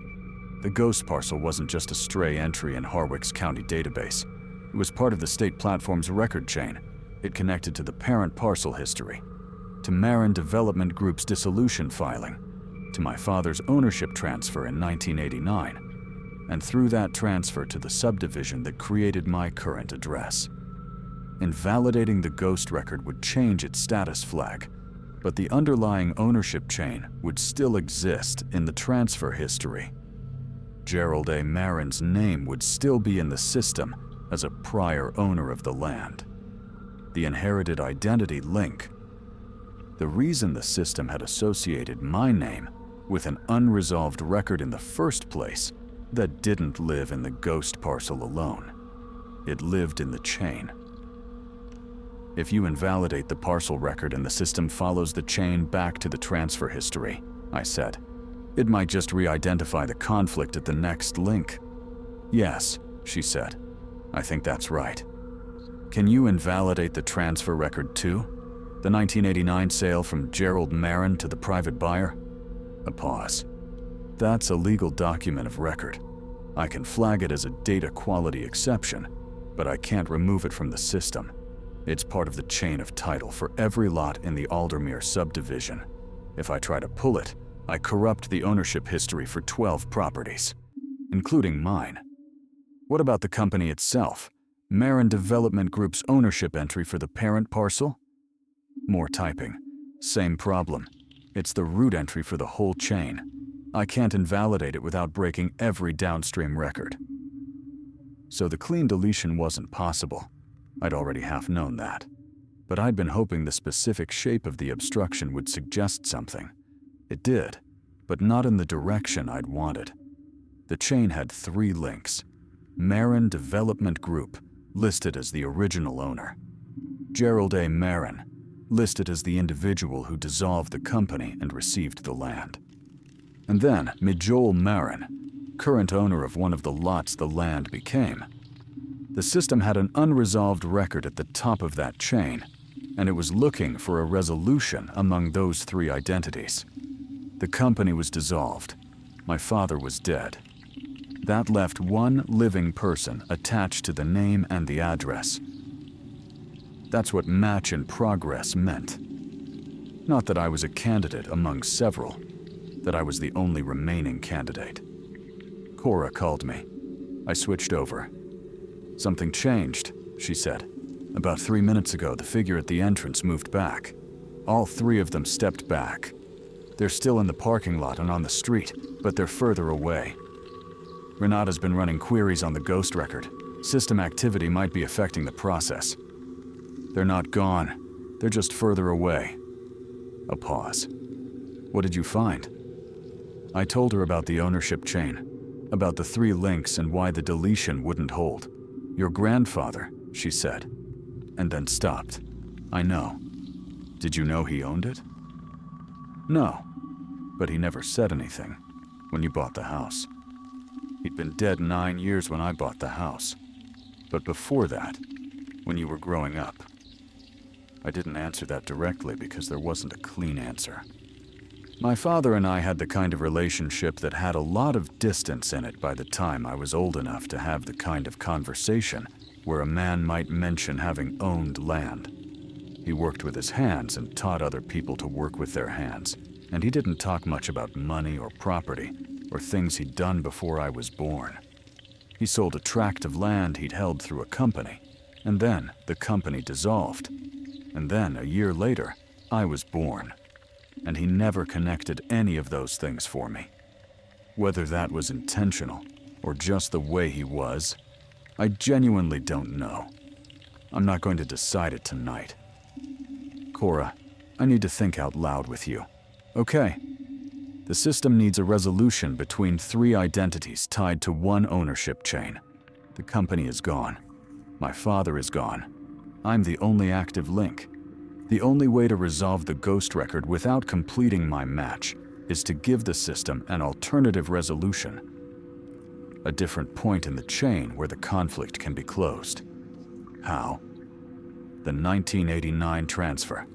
The ghost parcel wasn't just a stray entry in Harwick's county database. It was part of the state platform's record chain. It connected to the parent parcel history, to Marin Development Group's dissolution filing, to my father's ownership transfer in 1989, and through that transfer to the subdivision that created my current address. Invalidating the ghost record would change its status flag, but the underlying ownership chain would still exist in the transfer history. Gerald A. Marin's name would still be in the system as a prior owner of the land. The inherited identity link. The reason the system had associated my name with an unresolved record in the first place that didn't live in the ghost parcel alone. It lived in the chain. If you invalidate the parcel record and the system follows the chain back to the transfer history, I said, it might just re-identify the conflict at the next link. Yes, she said. I think that's right. Can you invalidate the transfer record too? The 1989 sale from Gerald Marin to the private buyer? A pause. That's a legal document of record. I can flag it as a data quality exception, but I can't remove it from the system. It's part of the chain of title for every lot in the Aldermere subdivision. If I try to pull it, I corrupt the ownership history for 12 properties, including mine. What about the company itself? Marin Development Group's ownership entry for the parent parcel? More typing. Same problem. It's the root entry for the whole chain. I can't invalidate it without breaking every downstream record. So the clean deletion wasn't possible. I'd already half known that. But I'd been hoping the specific shape of the obstruction would suggest something. It did, but not in the direction I'd wanted. The chain had 3 links. Marin Development Group, listed as the original owner. Gerald A. Marin, listed as the individual who dissolved the company and received the land. And then Joel Marin, current owner of one of the lots the land became. The system had an unresolved record at the top of that chain, and it was looking for a resolution among those three identities. The company was dissolved. My father was dead. That left one living person attached to the name and the address. That's what match in progress meant. Not that I was a candidate among several, that I was the only remaining candidate. Cora called me. I switched over. "Something changed," she said. "About 3 minutes ago, the figure at the entrance moved back. All three of them stepped back. They're still in the parking lot and on the street, but they're further away. Renata's been running queries on the ghost record. System activity might be affecting the process. They're not gone. They're just further away." A pause. "What did you find?" I told her about the ownership chain, about the 3 links and why the deletion wouldn't hold. "Your grandfather," she said, and then stopped. "I know. Did you know he owned it?" "No, but he never said anything when you bought the house. He'd been dead 9 years when I bought the house. But before that, when you were growing up." I didn't answer that directly because there wasn't a clean answer. My father and I had the kind of relationship that had a lot of distance in it by the time I was old enough to have the kind of conversation where a man might mention having owned land. He worked with his hands and taught other people to work with their hands, and he didn't talk much about money or property or things he'd done before I was born. He sold a tract of land he'd held through a company, and then the company dissolved. And then, a year later, I was born, and he never connected any of those things for me. Whether that was intentional or just the way he was, I genuinely don't know. I'm not going to decide it tonight. Cora, I need to think out loud with you. Okay. The system needs a resolution between 3 identities tied to one ownership chain. The company is gone. My father is gone. I'm the only active link. The only way to resolve the ghost record without completing my match is to give the system an alternative resolution. A different point in the chain where the conflict can be closed. How? The 1989 transfer.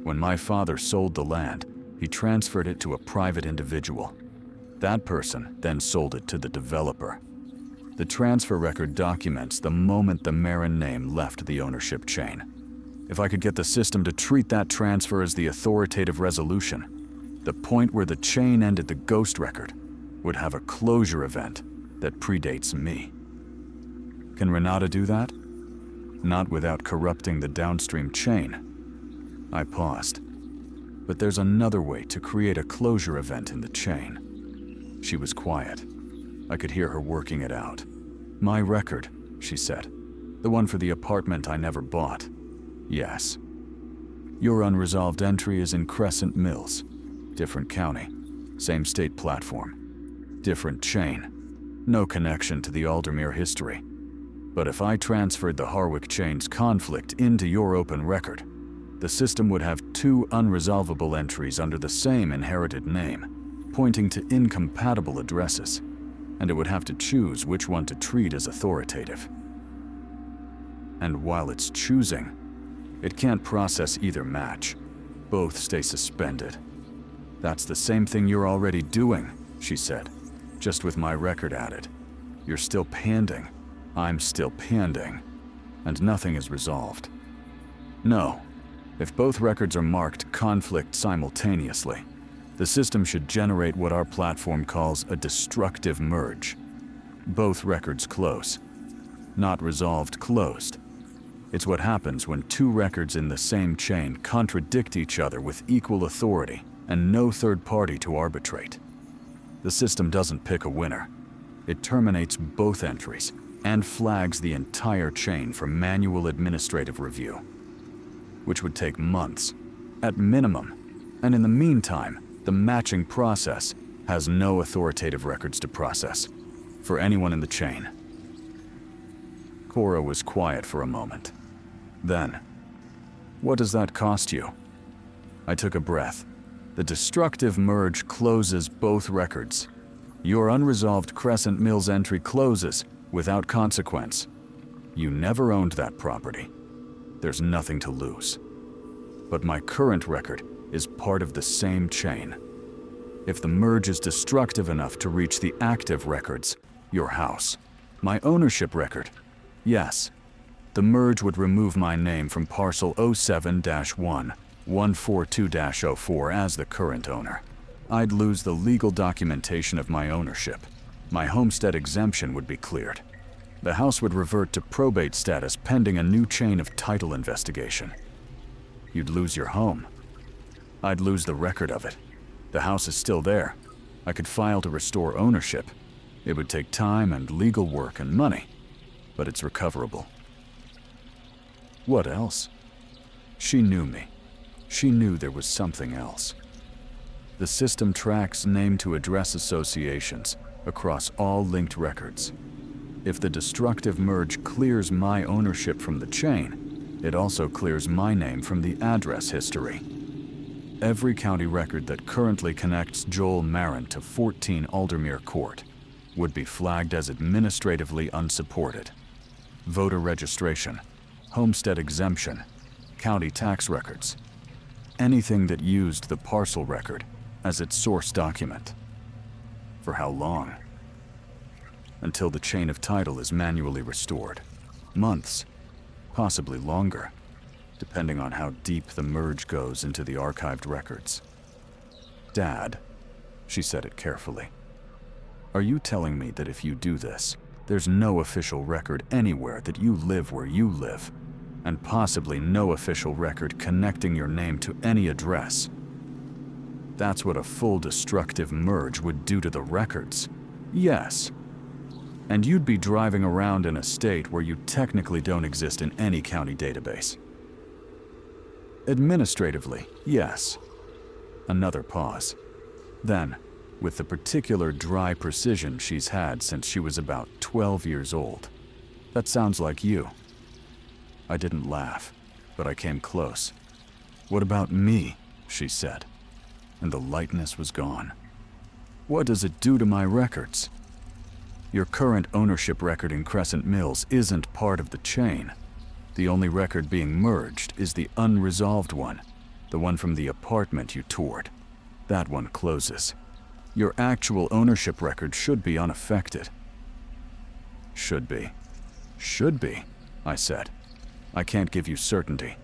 When my father sold the land, he transferred it to a private individual. That person then sold it to the developer. The transfer record documents the moment the Marin name left the ownership chain. If I could get the system to treat that transfer as the authoritative resolution, the point where the chain ended the ghost record would have a closure event that predates me. Can Renata do that? Not without corrupting the downstream chain. I paused. But there's another way to create a closure event in the chain. She was quiet. I could hear her working it out. "My record," she said. "The one for the apartment I never bought." "Yes." "Your unresolved entry is in Crescent Mills. Different county. Same state platform. Different chain. No connection to the Aldermere history. But if I transferred the Harwick chain's conflict into your open record, the system would have 2 unresolvable entries under the same inherited name, pointing to incompatible addresses, and it would have to choose which one to treat as authoritative. And while it's choosing, it can't process either match. Both stay suspended. "That's the same thing you're already doing," she said, "just with my record added. You're still pending. I'm still pending. And nothing is resolved. No. If both records are marked conflict simultaneously, the system should generate what our platform calls a destructive merge. Both records close. Not resolved, closed. It's what happens when 2 records in the same chain contradict each other with equal authority and no third party to arbitrate. The system doesn't pick a winner. It terminates both entries and flags the entire chain for manual administrative review, which would take months, at minimum, and in the meantime, the matching process has no authoritative records to process for anyone in the chain. Cora was quiet for a moment. Then, "What does that cost you?" I took a breath. "The destructive merge closes both records. Your unresolved Crescent Mills entry closes without consequence. You never owned that property. There's nothing to lose. but my current record is part of the same chain. If the merge is destructive enough to reach the active records, your house, my ownership record, yes, the merge would remove my name from parcel 07-1-142-04 as the current owner. I'd lose the legal documentation of my ownership. My homestead exemption would be cleared. The house would revert to probate status pending a new chain of title investigation. You'd lose your home. I'd lose the record of it. The house is still there. I could file to restore ownership. It would take time and legal work and money, but it's recoverable. What else? She knew me. She knew there was something else. The system tracks name-to-address associations across all linked records. If the destructive merge clears my ownership from the chain, it also clears my name from the address history. Every county record that currently connects Joel Marin to 14 Aldermere Court would be flagged as administratively unsupported. Voter registration, homestead exemption, county tax records, anything that used the parcel record as its source document. For how long? Until the chain of title is manually restored. Months, possibly longer, depending on how deep the merge goes into the archived records. Dad, she said it carefully, are you telling me that if you do this, there's no official record anywhere that you live where you live, and possibly no official record connecting your name to any address? That's what a full destructive merge would do to the records. Yes. And you'd be driving around in a state where you technically don't exist in any county database. Administratively, yes. Another pause. Then, with the particular dry precision she's had since she was about 12 years old, that sounds like you. I didn't laugh, but I came close. What about me? She said, and the lightness was gone. What does it do to my records? Your current ownership record in Crescent Mills isn't part of the chain. The only record being merged is the unresolved one, the one from the apartment you toured. That one closes. Your actual ownership record should be unaffected. Should be. Should be, I said. I can't give you certainty.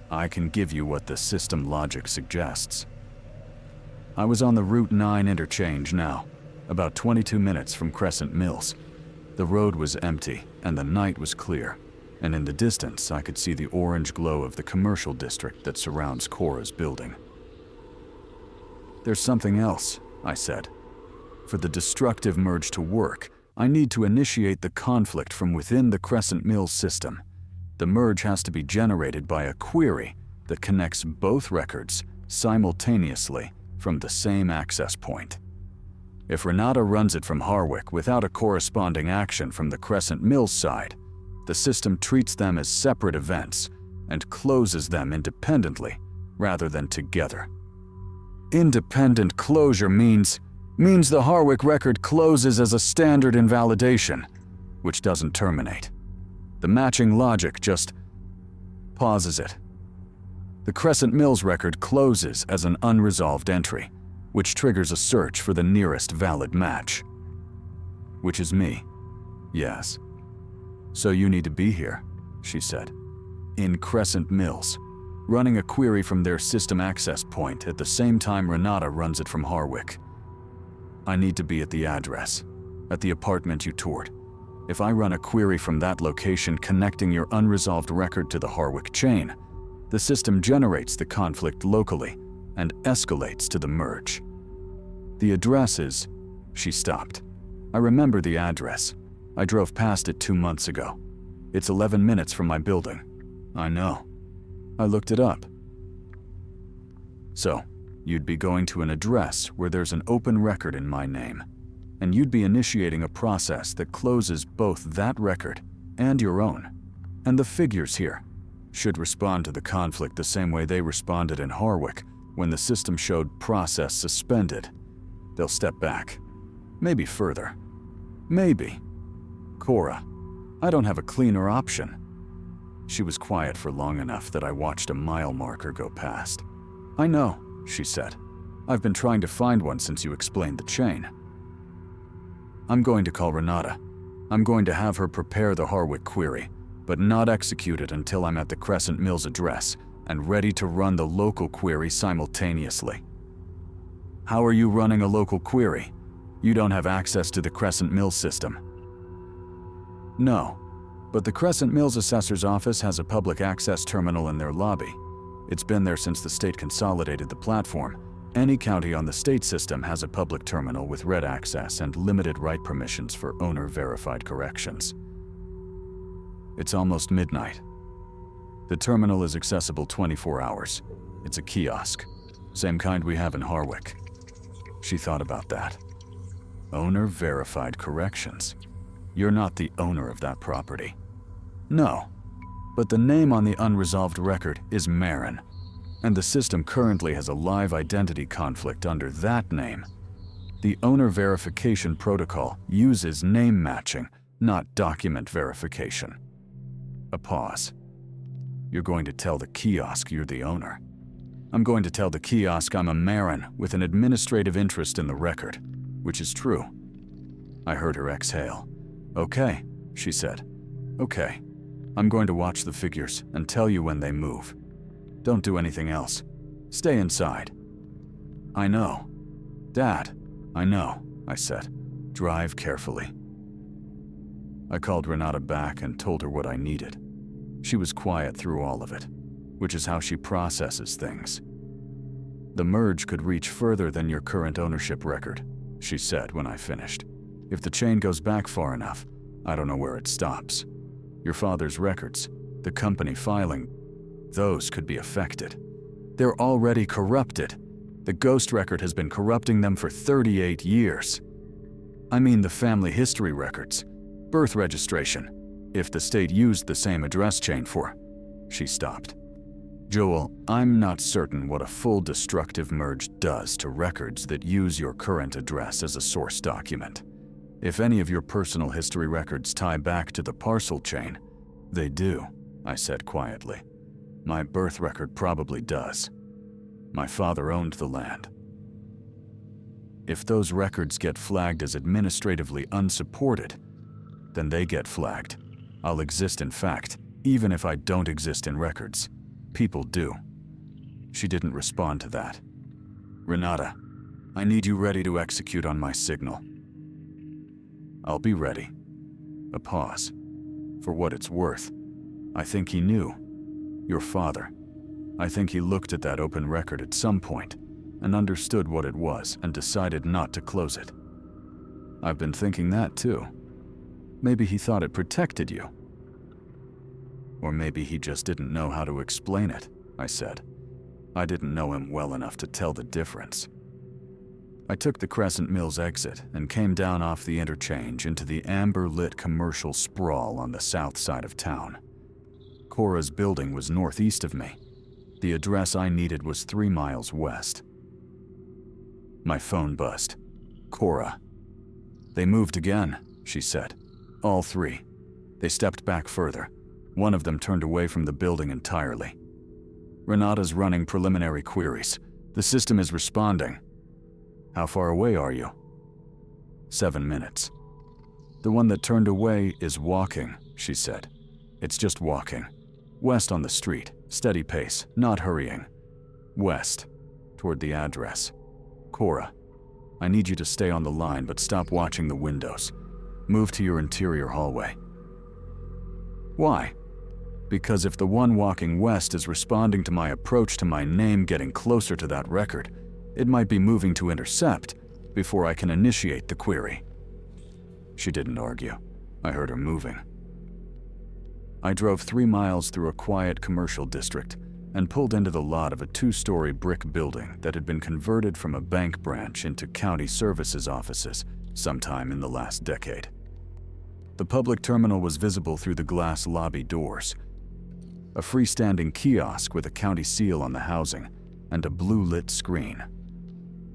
I can give you what the system logic suggests. I was on the Route 9 interchange now, about 22 minutes from Crescent Mills. The road was empty and the night was clear, and in the distance I could see the orange glow of the commercial district that surrounds Cora's building. There's something else, I said. For the destructive merge to work, I need to initiate the conflict from within the Crescent Mills system. The merge has to be generated by a query that connects both records simultaneously from the same access point. If Renata runs it from Harwick without a corresponding action from the Crescent Mills side, the system treats them as separate events and closes them independently rather than together. Independent closure means the Harwick record closes as a standard invalidation, which doesn't terminate. The matching logic just pauses it. The Crescent Mills record closes as an unresolved entry, which triggers a search for the nearest valid match. Which is me. Yes. So you need to be here, she said. In Crescent Mills, running a query from their system access point at the same time Renata runs it from Harwick. I need to be at the address, at the apartment you toured. If I run a query from that location connecting your unresolved record to the Harwick chain, the system generates the conflict locally and escalates to the merge. The address is... She stopped. I remember the address. I drove past it 2 months ago. It's 11 minutes from my building. I know. I looked it up. So, you'd be going to an address where there's an open record in my name, and you'd be initiating a process that closes both that record and your own. And the figures here should respond to the conflict the same way they responded in Harwick when the system showed process suspended. They'll step back. Maybe further. Maybe. Cora, I don't have a cleaner option. She was quiet for long enough that I watched a mile marker go past. "I know," she said. "I've been trying to find one since you explained the chain." "I'm going to call Renata. I'm going to have her prepare the Harwick query, but not execute it until I'm at the Crescent Mills address and ready to run the local query simultaneously." "How are you running a local query? You don't have access to the Crescent Mills system." "No, but the Crescent Mills assessor's office has a public access terminal in their lobby. It's been there since the state consolidated the platform. Any county on the state system has a public terminal with red access and limited write permissions for owner-verified corrections." "It's almost midnight. The terminal is accessible 24 hours. It's a kiosk, same kind we have in Harwick." She thought about that. Owner-verified corrections. You're not the owner of that property. "No, but the name on the unresolved record is Marin, and the system currently has a live identity conflict under that name. The owner verification protocol uses name matching, not document verification." A pause. "You're going to tell the kiosk you're the owner?" "I'm going to tell the kiosk I'm a Marin with an administrative interest in the record," which is true. I heard her exhale. "Okay," she said. "Okay. I'm going to watch the figures and tell you when they move. Don't do anything else. Stay inside." "I know." "Dad, I know," I said. "Drive carefully." I called Renata back and told her what I needed. She was quiet through all of it, which is how she processes things. "The merge could reach further than your current ownership record," she said when I finished. "If the chain goes back far enough, I don't know where it stops. Your father's records, the company filing, those could be affected. They're already corrupted. The ghost record has been corrupting them for 38 years. I mean the family history records, birth registration, if the state used the same address chain for." She stopped. "Joel, I'm not certain what a full destructive merge does to records that use your current address as a source document. If any of your personal history records tie back to the parcel chain, they do," I said quietly. "My birth record probably does. My father owned the land. If those records get flagged as administratively unsupported, then they get flagged. I'll exist in fact, even if I don't exist in records. People do." She didn't respond to that. "Renata, I need you ready to execute on my signal." "I'll be ready." A pause. "For what it's worth, I think he knew. Your father. I think he looked at that open record at some point and understood what it was and decided not to close it. I've been thinking that too. Maybe he thought it protected you. Or maybe he just didn't know how to explain it," I said. I didn't know him well enough to tell the difference. I took the Crescent Mills exit and came down off the interchange into the amber-lit commercial sprawl on the south side of town. Cora's building was northeast of me. The address I needed was 3 miles west. My phone buzzed. "Cora." "They moved again," she said. "All 3. They stepped back further. One of them turned away from the building entirely. Renata's running preliminary queries. The system is responding." "How far away are you?" 7 minutes. "The one that turned away is walking," she said. "It's just walking. West on the street, steady pace, not hurrying. West, toward the address. Cora, I need you to stay on the line but stop watching the windows. Move to your interior hallway." "Why?" "Because if the one walking west is responding to my approach to my name getting closer to that record, it might be moving to intercept before I can initiate the query." She didn't argue. I heard her moving. I drove 3 miles through a quiet commercial district and pulled into the lot of a 2-story brick building that had been converted from a bank branch into county services offices sometime in the last decade. The public terminal was visible through the glass lobby doors. A freestanding kiosk with a county seal on the housing and a blue-lit screen.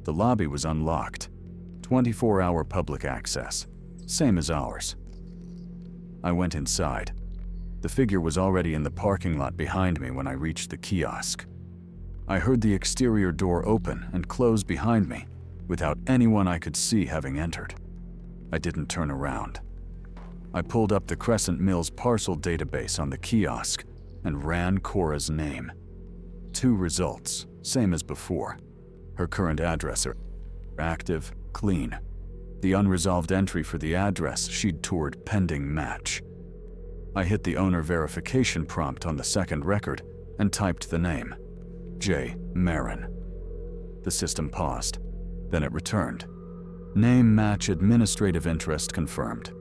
The lobby was unlocked. 24-hour public access, same as ours. I went inside. The figure was already in the parking lot behind me when I reached the kiosk. I heard the exterior door open and close behind me without anyone I could see having entered. I didn't turn around. I pulled up the Crescent Mills parcel database on the kiosk and ran Cora's name. 2 results, same as before. Her current address are active, clean. The unresolved entry for the address she'd toured pending match. I hit the owner verification prompt on the second record and typed the name, J. Marin. The system paused, then it returned. Name match administrative interest confirmed.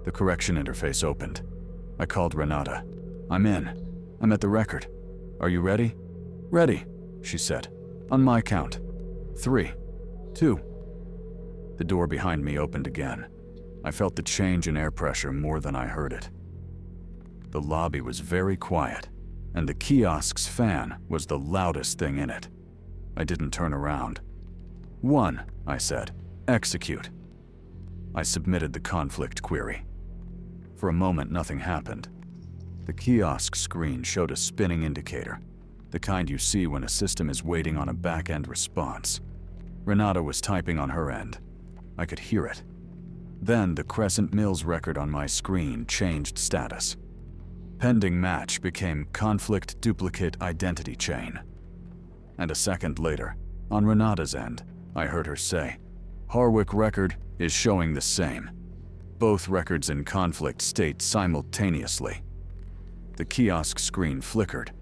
The correction interface opened. I called Renata. I'm in. I'm at the record. Are you ready? Ready, she said. On my count. 3, 2. The door behind me opened again. I felt the change in air pressure more than I heard it. The lobby was very quiet, and the kiosk's fan was the loudest thing in it. I didn't turn around. 1, I said. Execute. I submitted the conflict query. For a moment, nothing happened. The kiosk screen showed a spinning indicator, the kind you see when a system is waiting on a back-end response. Renata was typing on her end. I could hear it. Then the Crescent Mills record on my screen changed status. Pending match became conflict duplicate identity chain. And a second later, on Renata's end, I heard her say, Harwick record is showing the same. Both records in conflict state simultaneously. The kiosk screen flickered.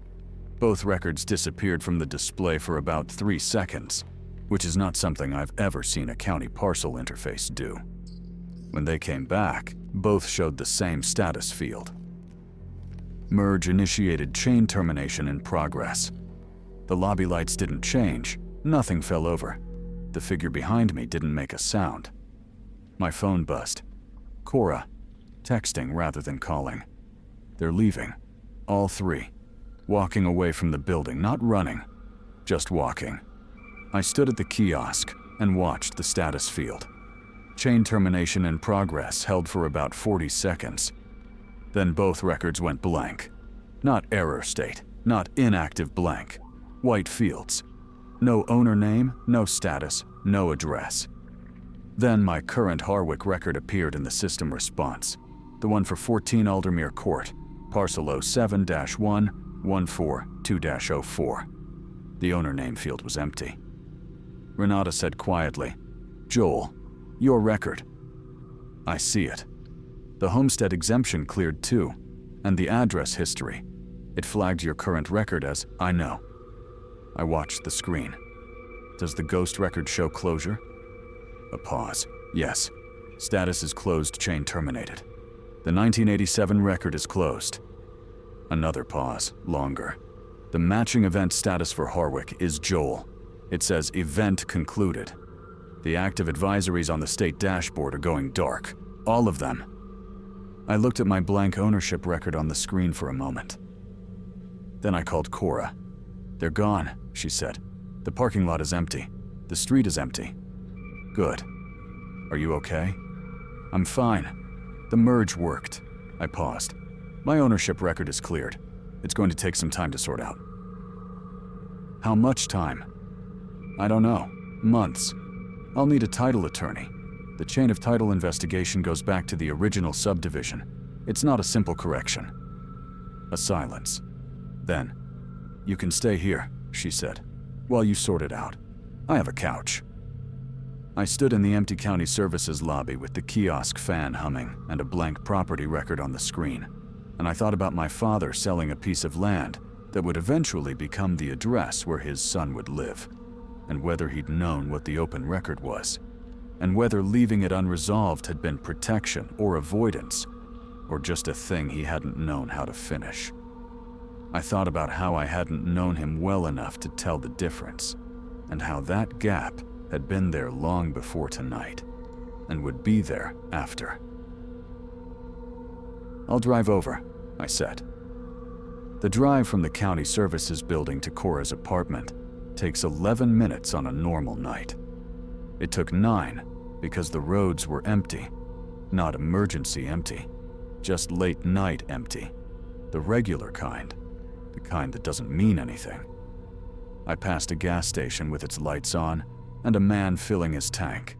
Both records disappeared from the display for about 3 seconds, which is not something I've ever seen a county parcel interface do. When they came back, both showed the same status field. Merge initiated chain termination in progress. The lobby lights didn't change, nothing fell over. The figure behind me didn't make a sound. My phone buzzed. Cora, texting rather than calling. They're leaving, all 3, walking away from the building, not running, just walking. I stood at the kiosk and watched the status field. Chain termination in progress held for about 40 seconds. Then both records went blank. Not error state, not inactive blank. White fields. No owner name, no status, no address. Then my current Harwick record appeared in the system response, the one for 14 Aldermere Court, parcel 07-1-142-04. The owner name field was empty. Renata said quietly, Joel, your record. I see it. The homestead exemption cleared too, and the address history. It flagged your current record as I know. I watched the screen. Does the ghost record show closure? A pause. Yes. Status is closed, chain terminated. The 1987 record is closed. Another pause, longer. The matching event status for Harwick is Joel. It says event concluded. The active advisories on the state dashboard are going dark. All of them. I looked at my blank ownership record on the screen for a moment. Then I called Cora. They're gone, she said. The parking lot is empty. The street is empty. Good. Are you okay? I'm fine. The merge worked. I paused. My ownership record is cleared. It's going to take some time to sort out. How much time? I don't know. Months. I'll need a title attorney. The chain of title investigation goes back to the original subdivision. It's not a simple correction. A silence. Then, you can stay here, she said, while you sort it out. I have a couch. I stood in the empty county services lobby with the kiosk fan humming and a blank property record on the screen, and I thought about my father selling a piece of land that would eventually become the address where his son would live, and whether he'd known what the open record was, and whether leaving it unresolved had been protection or avoidance, or just a thing he hadn't known how to finish. I thought about how I hadn't known him well enough to tell the difference, and how that gap had been there long before tonight, and would be there after. I'll drive over, I said. The drive from the county services building to Cora's apartment takes 11 minutes on a normal night. It took 9 because the roads were empty, not emergency empty, just late night empty. The regular kind. The kind that doesn't mean anything. I passed a gas station with its lights on, and a man filling his tank,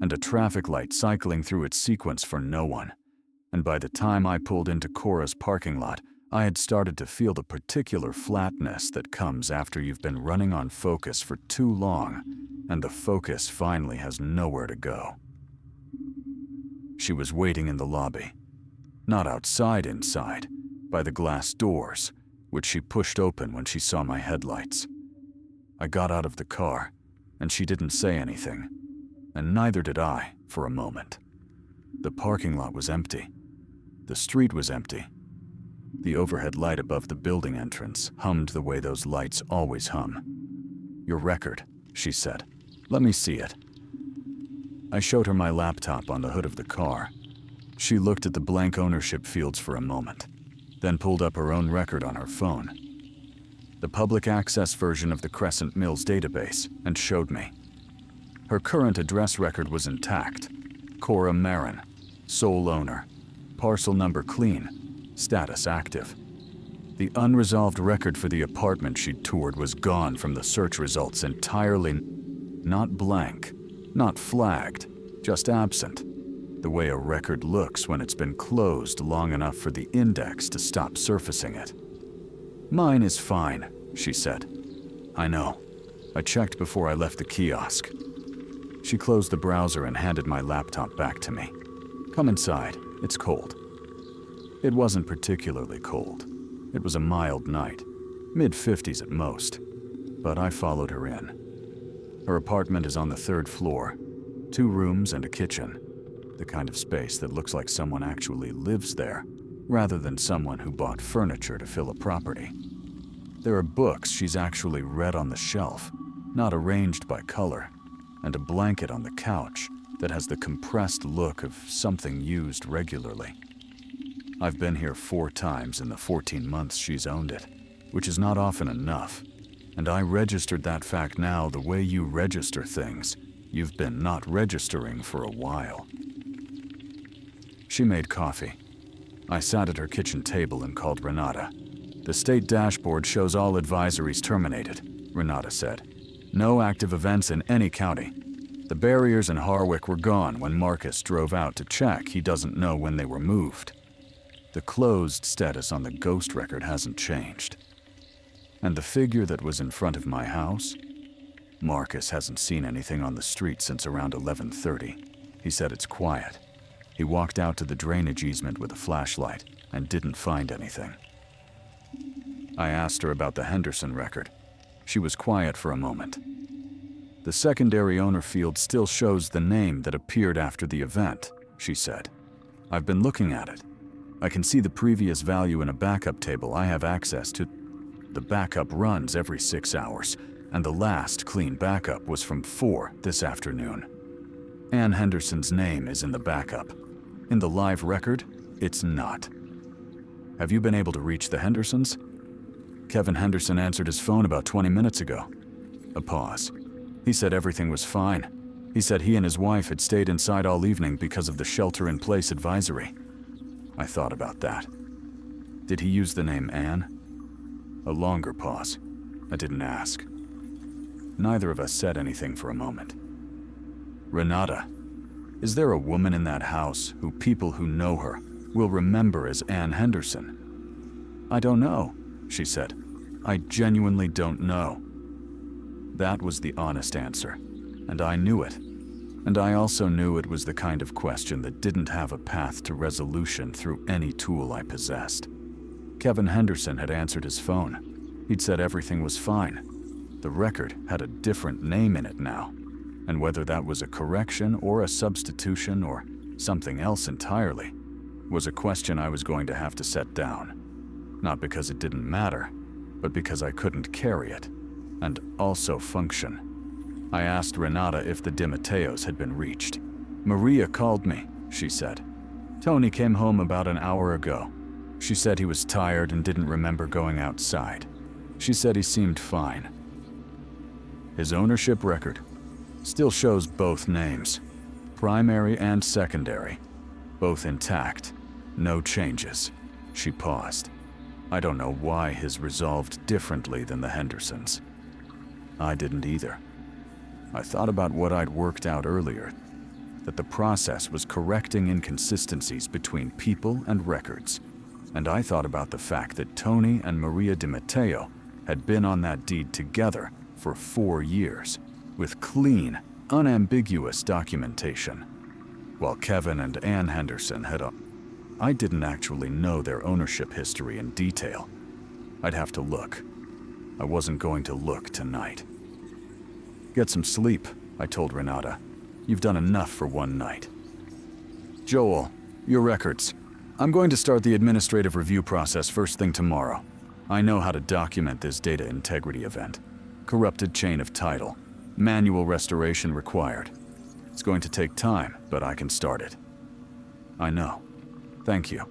and a traffic light cycling through its sequence for no one. And by the time I pulled into Cora's parking lot, I had started to feel the particular flatness that comes after you've been running on focus for too long, and the focus finally has nowhere to go. She was waiting in the lobby. Not outside inside, by the glass doors, which she pushed open when she saw my headlights. I got out of the car, and she didn't say anything, and neither did I for a moment. The parking lot was empty. The street was empty. The overhead light above the building entrance hummed the way those lights always hum. "Your record," she said. "Let me see it." I showed her my laptop on the hood of the car. She looked at the blank ownership fields for a moment, then pulled up her own record on her phone, the public access version of the Crescent Mills database, and showed me. Her current address record was intact. Cora Marin, sole owner, parcel number clean, status active. The unresolved record for the apartment she'd toured was gone from the search results entirely. Not blank, not flagged, just absent. The way a record looks when it's been closed long enough for the index to stop surfacing it. "Mine is fine," she said. "I know. I checked before I left the kiosk." She closed the browser and handed my laptop back to me. "Come inside. It's cold." It wasn't particularly cold. It was a mild night, mid-50s at most, but I followed her in. Her apartment is on the 3rd floor, 2 rooms and a kitchen, the kind of space that looks like someone actually lives there, rather than someone who bought furniture to fill a property. There are books she's actually read on the shelf, not arranged by color, and a blanket on the couch that has the compressed look of something used regularly. I've been here 4 times in the 14 months she's owned it, which is not often enough, and I registered that fact now the way you register things you've been not registering for a while. She made coffee. I sat at her kitchen table and called Renata. "The state dashboard shows all advisories terminated," Renata said. "No active events in any county. The barriers in Harwick were gone when Marcus drove out to check. He doesn't know when they were moved. The closed status on the ghost record hasn't changed. And the figure that was in front of my house? Marcus hasn't seen anything on the street since around 11:30. He said it's quiet. He walked out to the drainage easement with a flashlight and didn't find anything." I asked her about the Henderson record. She was quiet for a moment. "The secondary owner field still shows the name that appeared after the event," she said. "I've been looking at it. I can see the previous value in a backup table I have access to. The backup runs every 6 hours, and the last clean backup was from 4 this afternoon. Ann Henderson's name is in the backup. In the live record, it's not. Have you been able to reach the Hendersons?" "Kevin Henderson answered his phone about 20 minutes ago." A pause. "He said everything was fine. He said he and his wife had stayed inside all evening because of the shelter-in-place advisory." I thought about that. "Did he use the name Ann?" A longer pause. I didn't ask. Neither of us said anything for a moment. "Renata, is there a woman in that house who people who know her will remember as Ann Henderson?" "I don't know," she said. "I genuinely don't know." That was the honest answer, and I knew it. And I also knew it was the kind of question that didn't have a path to resolution through any tool I possessed. Kevin Henderson had answered his phone. He'd said everything was fine. The record had a different name in it now, and whether that was a correction or a substitution or something else entirely was a question I was going to have to set down. Not because it didn't matter, but because I couldn't carry it, and also function. I asked Renata if the DiMatteos had been reached. "Maria called me," she said. "Tony came home about an hour ago. She said he was tired and didn't remember going outside. She said he seemed fine." His ownership record still shows both names, primary and secondary, both intact, no changes. She paused. I don't know why his resolved differently than the Hendersons. I didn't either. I thought about what I'd worked out earlier, that the process was correcting inconsistencies between people and records. And I thought about the fact that Tony and Maria Di Matteo had been on that deed together for 4 years, with clean, unambiguous documentation, while Kevin and Ann Henderson had I didn't actually know their ownership history in detail. I'd have to look. I wasn't going to look tonight. Get some sleep, I told Renata. You've done enough for one night. Joel, your records. I'm going to start the administrative review process first thing tomorrow. I know how to document this data integrity event. Corrupted chain of title. Manual restoration required. It's going to take time, but I can start it. I know. Thank you.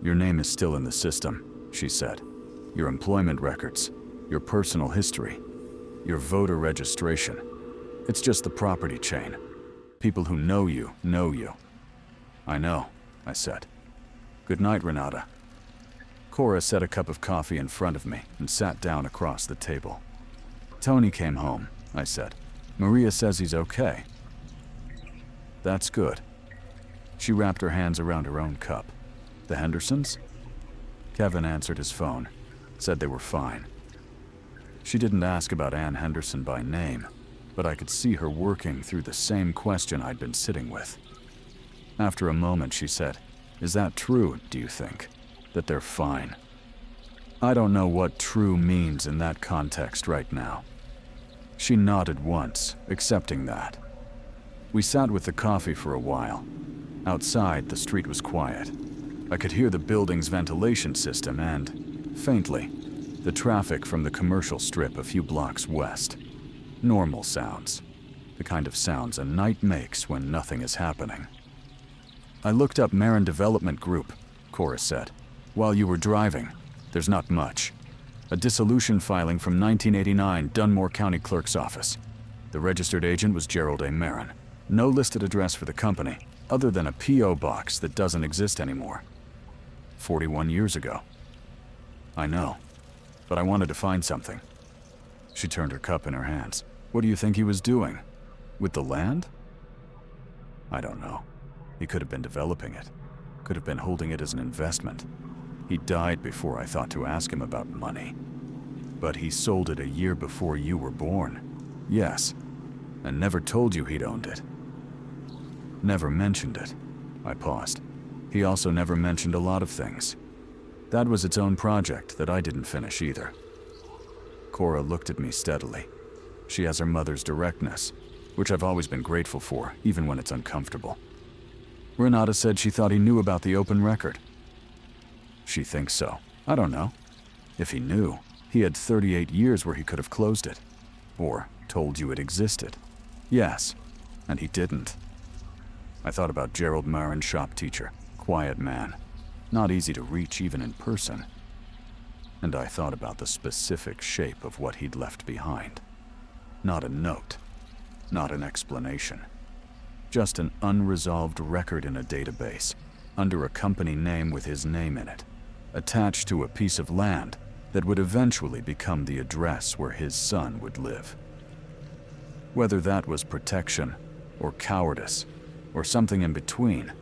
Your name is still in the system, she said. Your employment records, your personal history, your voter registration. It's just the property chain. People who know you know you. I know, I said. Good night, Renata. Cora set a cup of coffee in front of me and sat down across the table. Tony came home, I said. Maria says he's okay. That's good. She wrapped her hands around her own cup. The Hendersons? Kevin answered his phone, said they were fine. She didn't ask about Ann Henderson by name, but I could see her working through the same question I'd been sitting with. After a moment, she said, "Is that true, do you think? That they're fine?" I don't know what true means in that context right now. She nodded once, accepting that. We sat with the coffee for a while. Outside, the street was quiet. I could hear the building's ventilation system and, faintly, the traffic from the commercial strip a few blocks west. Normal sounds. The kind of sounds a night makes when nothing is happening. I looked up Marin Development Group, Cora said. While you were driving, there's not much. A dissolution filing from 1989, Dunmore County Clerk's office. The registered agent was Gerald A. Marin. No listed address for the company, other than a P.O. box that doesn't exist anymore. 41 years ago. I know, but I wanted to find something. She turned her cup in her hands. What do you think he was doing? With the land? I don't know. He could have been developing it. Could have been holding it as an investment. He died before I thought to ask him about money. But he sold it a year before you were born. Yes, and never told you he'd owned it. Never mentioned it. I paused. He also never mentioned a lot of things. That was its own project that I didn't finish either. Cora looked at me steadily. She has her mother's directness, which I've always been grateful for, even when it's uncomfortable. Renata said she thought he knew about the open record. She thinks so. I don't know. If he knew, he had 38 years where he could have closed it. Or told you it existed. Yes, and he didn't. I thought about Gerald Marin's shop teacher, quiet man, not easy to reach even in person. And I thought about the specific shape of what he'd left behind. Not a note, not an explanation. Just an unresolved record in a database, under a company name with his name in it, attached to a piece of land that would eventually become the address where his son would live. Whether that was protection, or cowardice, or something in between,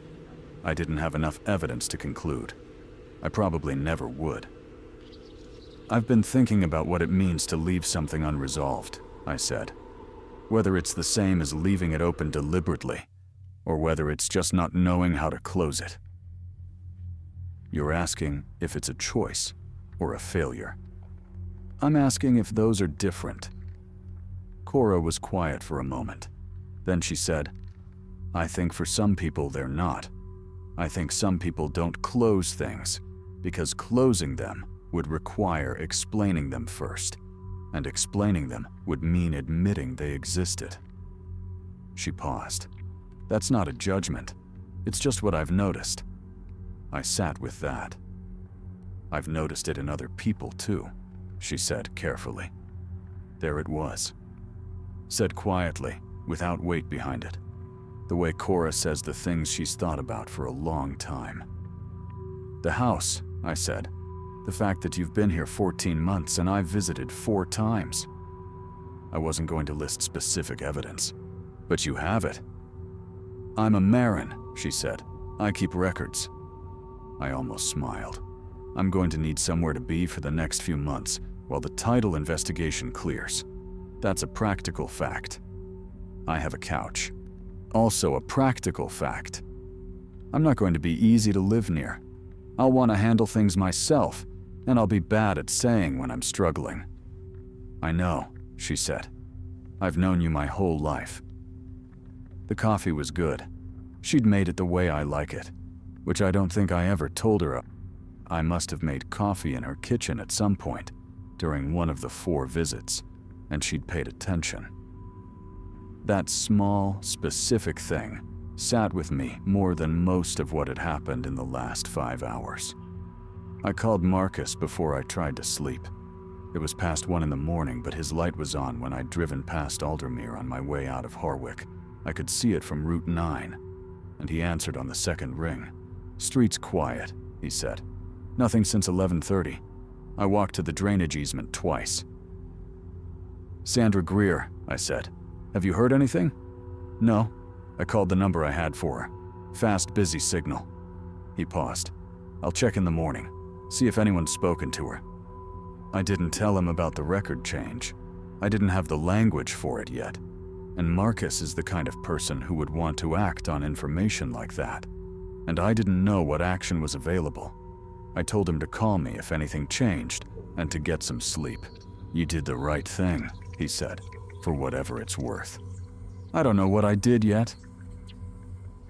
I didn't have enough evidence to conclude. I probably never would. I've been thinking about what it means to leave something unresolved, I said. Whether it's the same as leaving it open deliberately, or whether it's just not knowing how to close it. You're asking if it's a choice or a failure. I'm asking if those are different. Cora was quiet for a moment. Then she said, I think for some people they're not. I think some people don't close things because closing them would require explaining them first, and explaining them would mean admitting they existed. She paused. That's not a judgment. It's just what I've noticed. I sat with that. I've noticed it in other people too, she said carefully. There it was. Said quietly, without weight behind it. The way Cora says the things she's thought about for a long time. The house, I said. The fact that you've been here 14 months and I've visited 4 times. I wasn't going to list specific evidence, but you have it. I'm a Marin, she said. I keep records. I almost smiled. I'm going to need somewhere to be for the next few months while the title investigation clears. That's a practical fact. I have a couch. Also a practical fact. I'm not going to be easy to live near. I'll want to handle things myself, and I'll be bad at saying when I'm struggling. I know, she said. I've known you my whole life. The coffee was good. She'd made it the way I like it, which I don't think I ever told her of. I must have made coffee in her kitchen at some point during one of the 4 visits, and she'd paid attention. That small, specific thing sat with me more than most of what had happened in the last 5 hours. I called Marcus before I tried to sleep. It was past 1 in the morning, but his light was on when I'd driven past Aldermere on my way out of Harwick. I could see it from Route 9, and he answered on the second ring. "Street's quiet," he said. "Nothing since 11:30. I walked to the drainage easement twice." "Sandra Greer," I said. "Have you heard anything?" "No." I called the number I had for her. "Fast, busy signal." He paused. "I'll check in the morning, see if anyone's spoken to her." I didn't tell him about the record change. I didn't have the language for it yet. And Marcus is the kind of person who would want to act on information like that. And I didn't know what action was available. I told him to call me if anything changed and to get some sleep. "You did the right thing," he said, "for whatever it's worth." "I don't know what I did yet."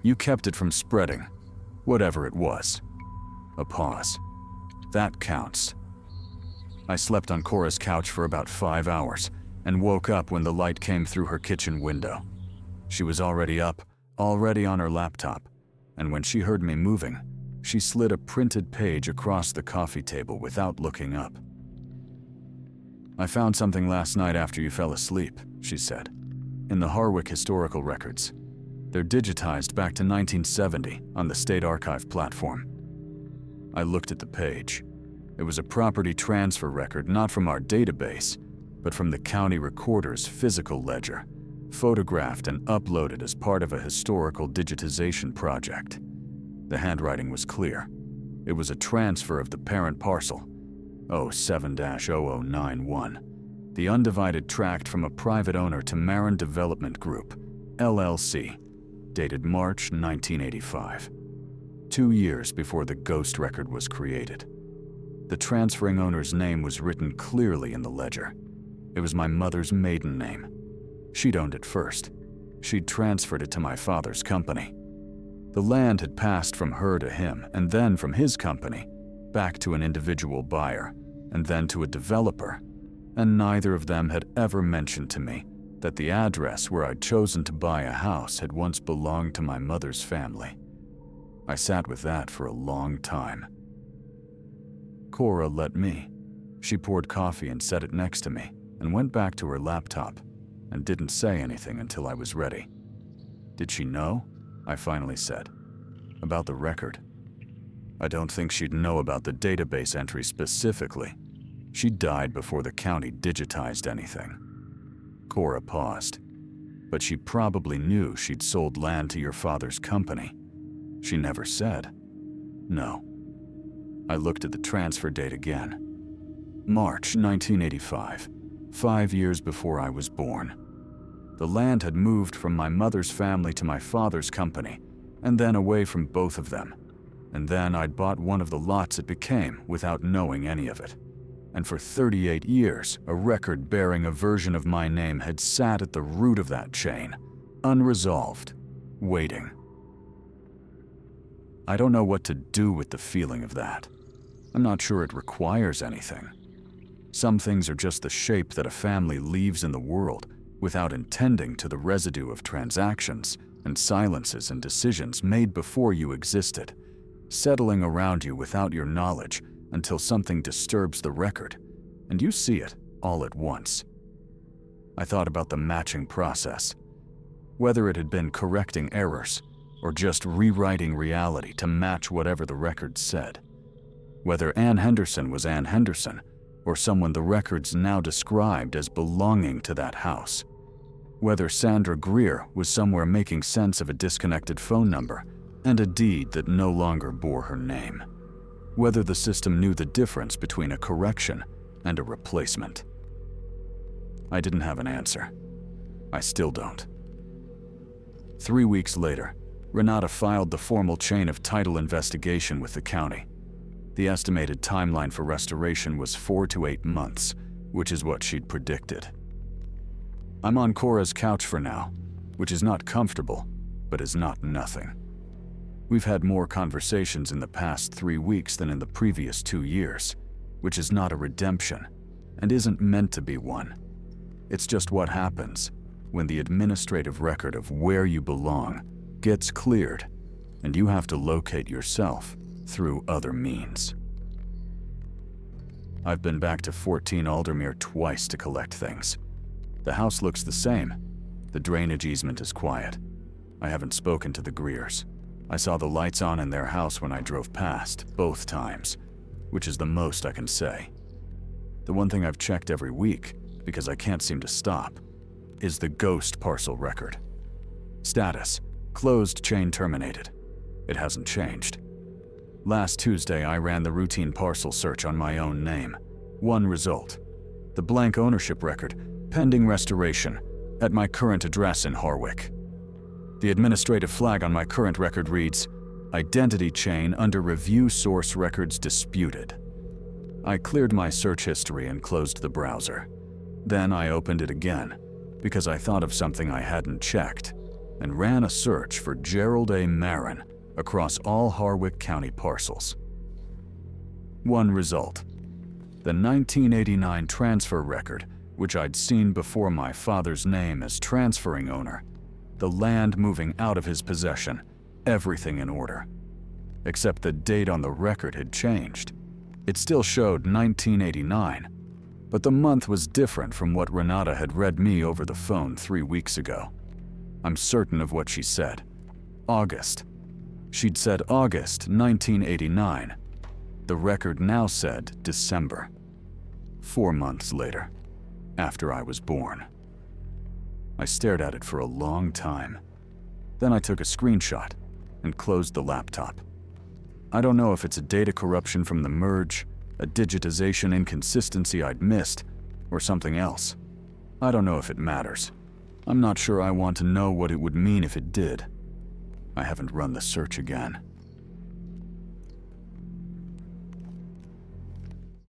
"You kept it from spreading, whatever it was." A pause. "That counts." I slept on Cora's couch for about 5 hours and woke up when the light came through her kitchen window. She was already up, already on her laptop, and when she heard me moving, she slid a printed page across the coffee table without looking up. "I found something last night after you fell asleep," she said. "In the Harwick historical records. They're digitized back to 1970 on the State Archive platform." I looked at the page. It was a property transfer record not from our database, but from the county recorder's physical ledger, photographed and uploaded as part of a historical digitization project. The handwriting was clear. It was a transfer of the parent parcel, 07-0091, the undivided tract from a private owner to Marin Development Group, LLC, dated March 1985, 2 years before the ghost record was created. The transferring owner's name was written clearly in the ledger. It was my mother's maiden name. She'd owned it first. She'd transferred it to my father's company. The land had passed from her to him, and then from his company, back to an individual buyer, and then to a developer, and neither of them had ever mentioned to me that the address where I'd chosen to buy a house had once belonged to my mother's family. I sat with that for a long time. Cora let me. She poured coffee and set it next to me, and went back to her laptop, and didn't say anything until I was ready. "Did she know?" I finally said. "About the record?" "I don't think she'd know about the database entry specifically. She died before the county digitized anything." Cora paused. "But she probably knew she'd sold land to your father's company." "She never said." "No." I looked at the transfer date again. March 1985, 5 years before I was born. The land had moved from my mother's family to my father's company, and then away from both of them. And then I'd bought one of the lots it became without knowing any of it. And for 38 years, a record bearing a version of my name had sat at the root of that chain, unresolved, waiting. I don't know what to do with the feeling of that. I'm not sure it requires anything. Some things are just the shape that a family leaves in the world without intending to the residue of transactions and silences and decisions made before you existed, settling around you without your knowledge until something disturbs the record, and you see it all at once. I thought about the matching process, whether it had been correcting errors or just rewriting reality to match whatever the record said. Whether Ann Henderson was Ann Henderson, or someone the records now described as belonging to that house. Whether Sandra Greer was somewhere making sense of a disconnected phone number and a deed that no longer bore her name. Whether the system knew the difference between a correction and a replacement. I didn't have an answer. I still don't. 3 weeks later, Renata filed the formal chain of title investigation with the county. The estimated timeline for restoration was 4 to 8 months, which is what she'd predicted. I'm on Cora's couch for now, which is not comfortable, but is not nothing. We've had more conversations in the past 3 weeks than in the previous 2 years, which is not a redemption, and isn't meant to be one. It's just what happens when the administrative record of where you belong gets cleared, and you have to locate yourself through other means. I've been back to 14 Aldermere twice to collect things. The house looks the same. The drainage easement is quiet. I haven't spoken to the Greers. I saw the lights on in their house when I drove past, both times, which is the most I can say. The one thing I've checked every week, because I can't seem to stop, is the ghost parcel record. Status: closed chain terminated. It hasn't changed. Last Tuesday, I ran the routine parcel search on my own name. One result: the blank ownership record, pending restoration, at my current address in Harwick. The administrative flag on my current record reads, "Identity chain under review source records disputed." I cleared my search history and closed the browser. Then I opened it again, because I thought of something I hadn't checked, and ran a search for Gerald A. Marin across all Harwick County parcels. One result: the 1989 transfer record, which I'd seen before my father's name as transferring owner, the land moving out of his possession, everything in order. Except the date on the record had changed. It still showed 1989, but the month was different from what Renata had read me over the phone 3 weeks ago. I'm certain of what she said. August. She'd said August 1989. The record now said December. 4 months later, after I was born. I stared at it for a long time. Then I took a screenshot and closed the laptop. I don't know if it's a data corruption from the merge, a digitization inconsistency I'd missed, or something else. I don't know if it matters. I'm not sure I want to know what it would mean if it did. I haven't run the search again.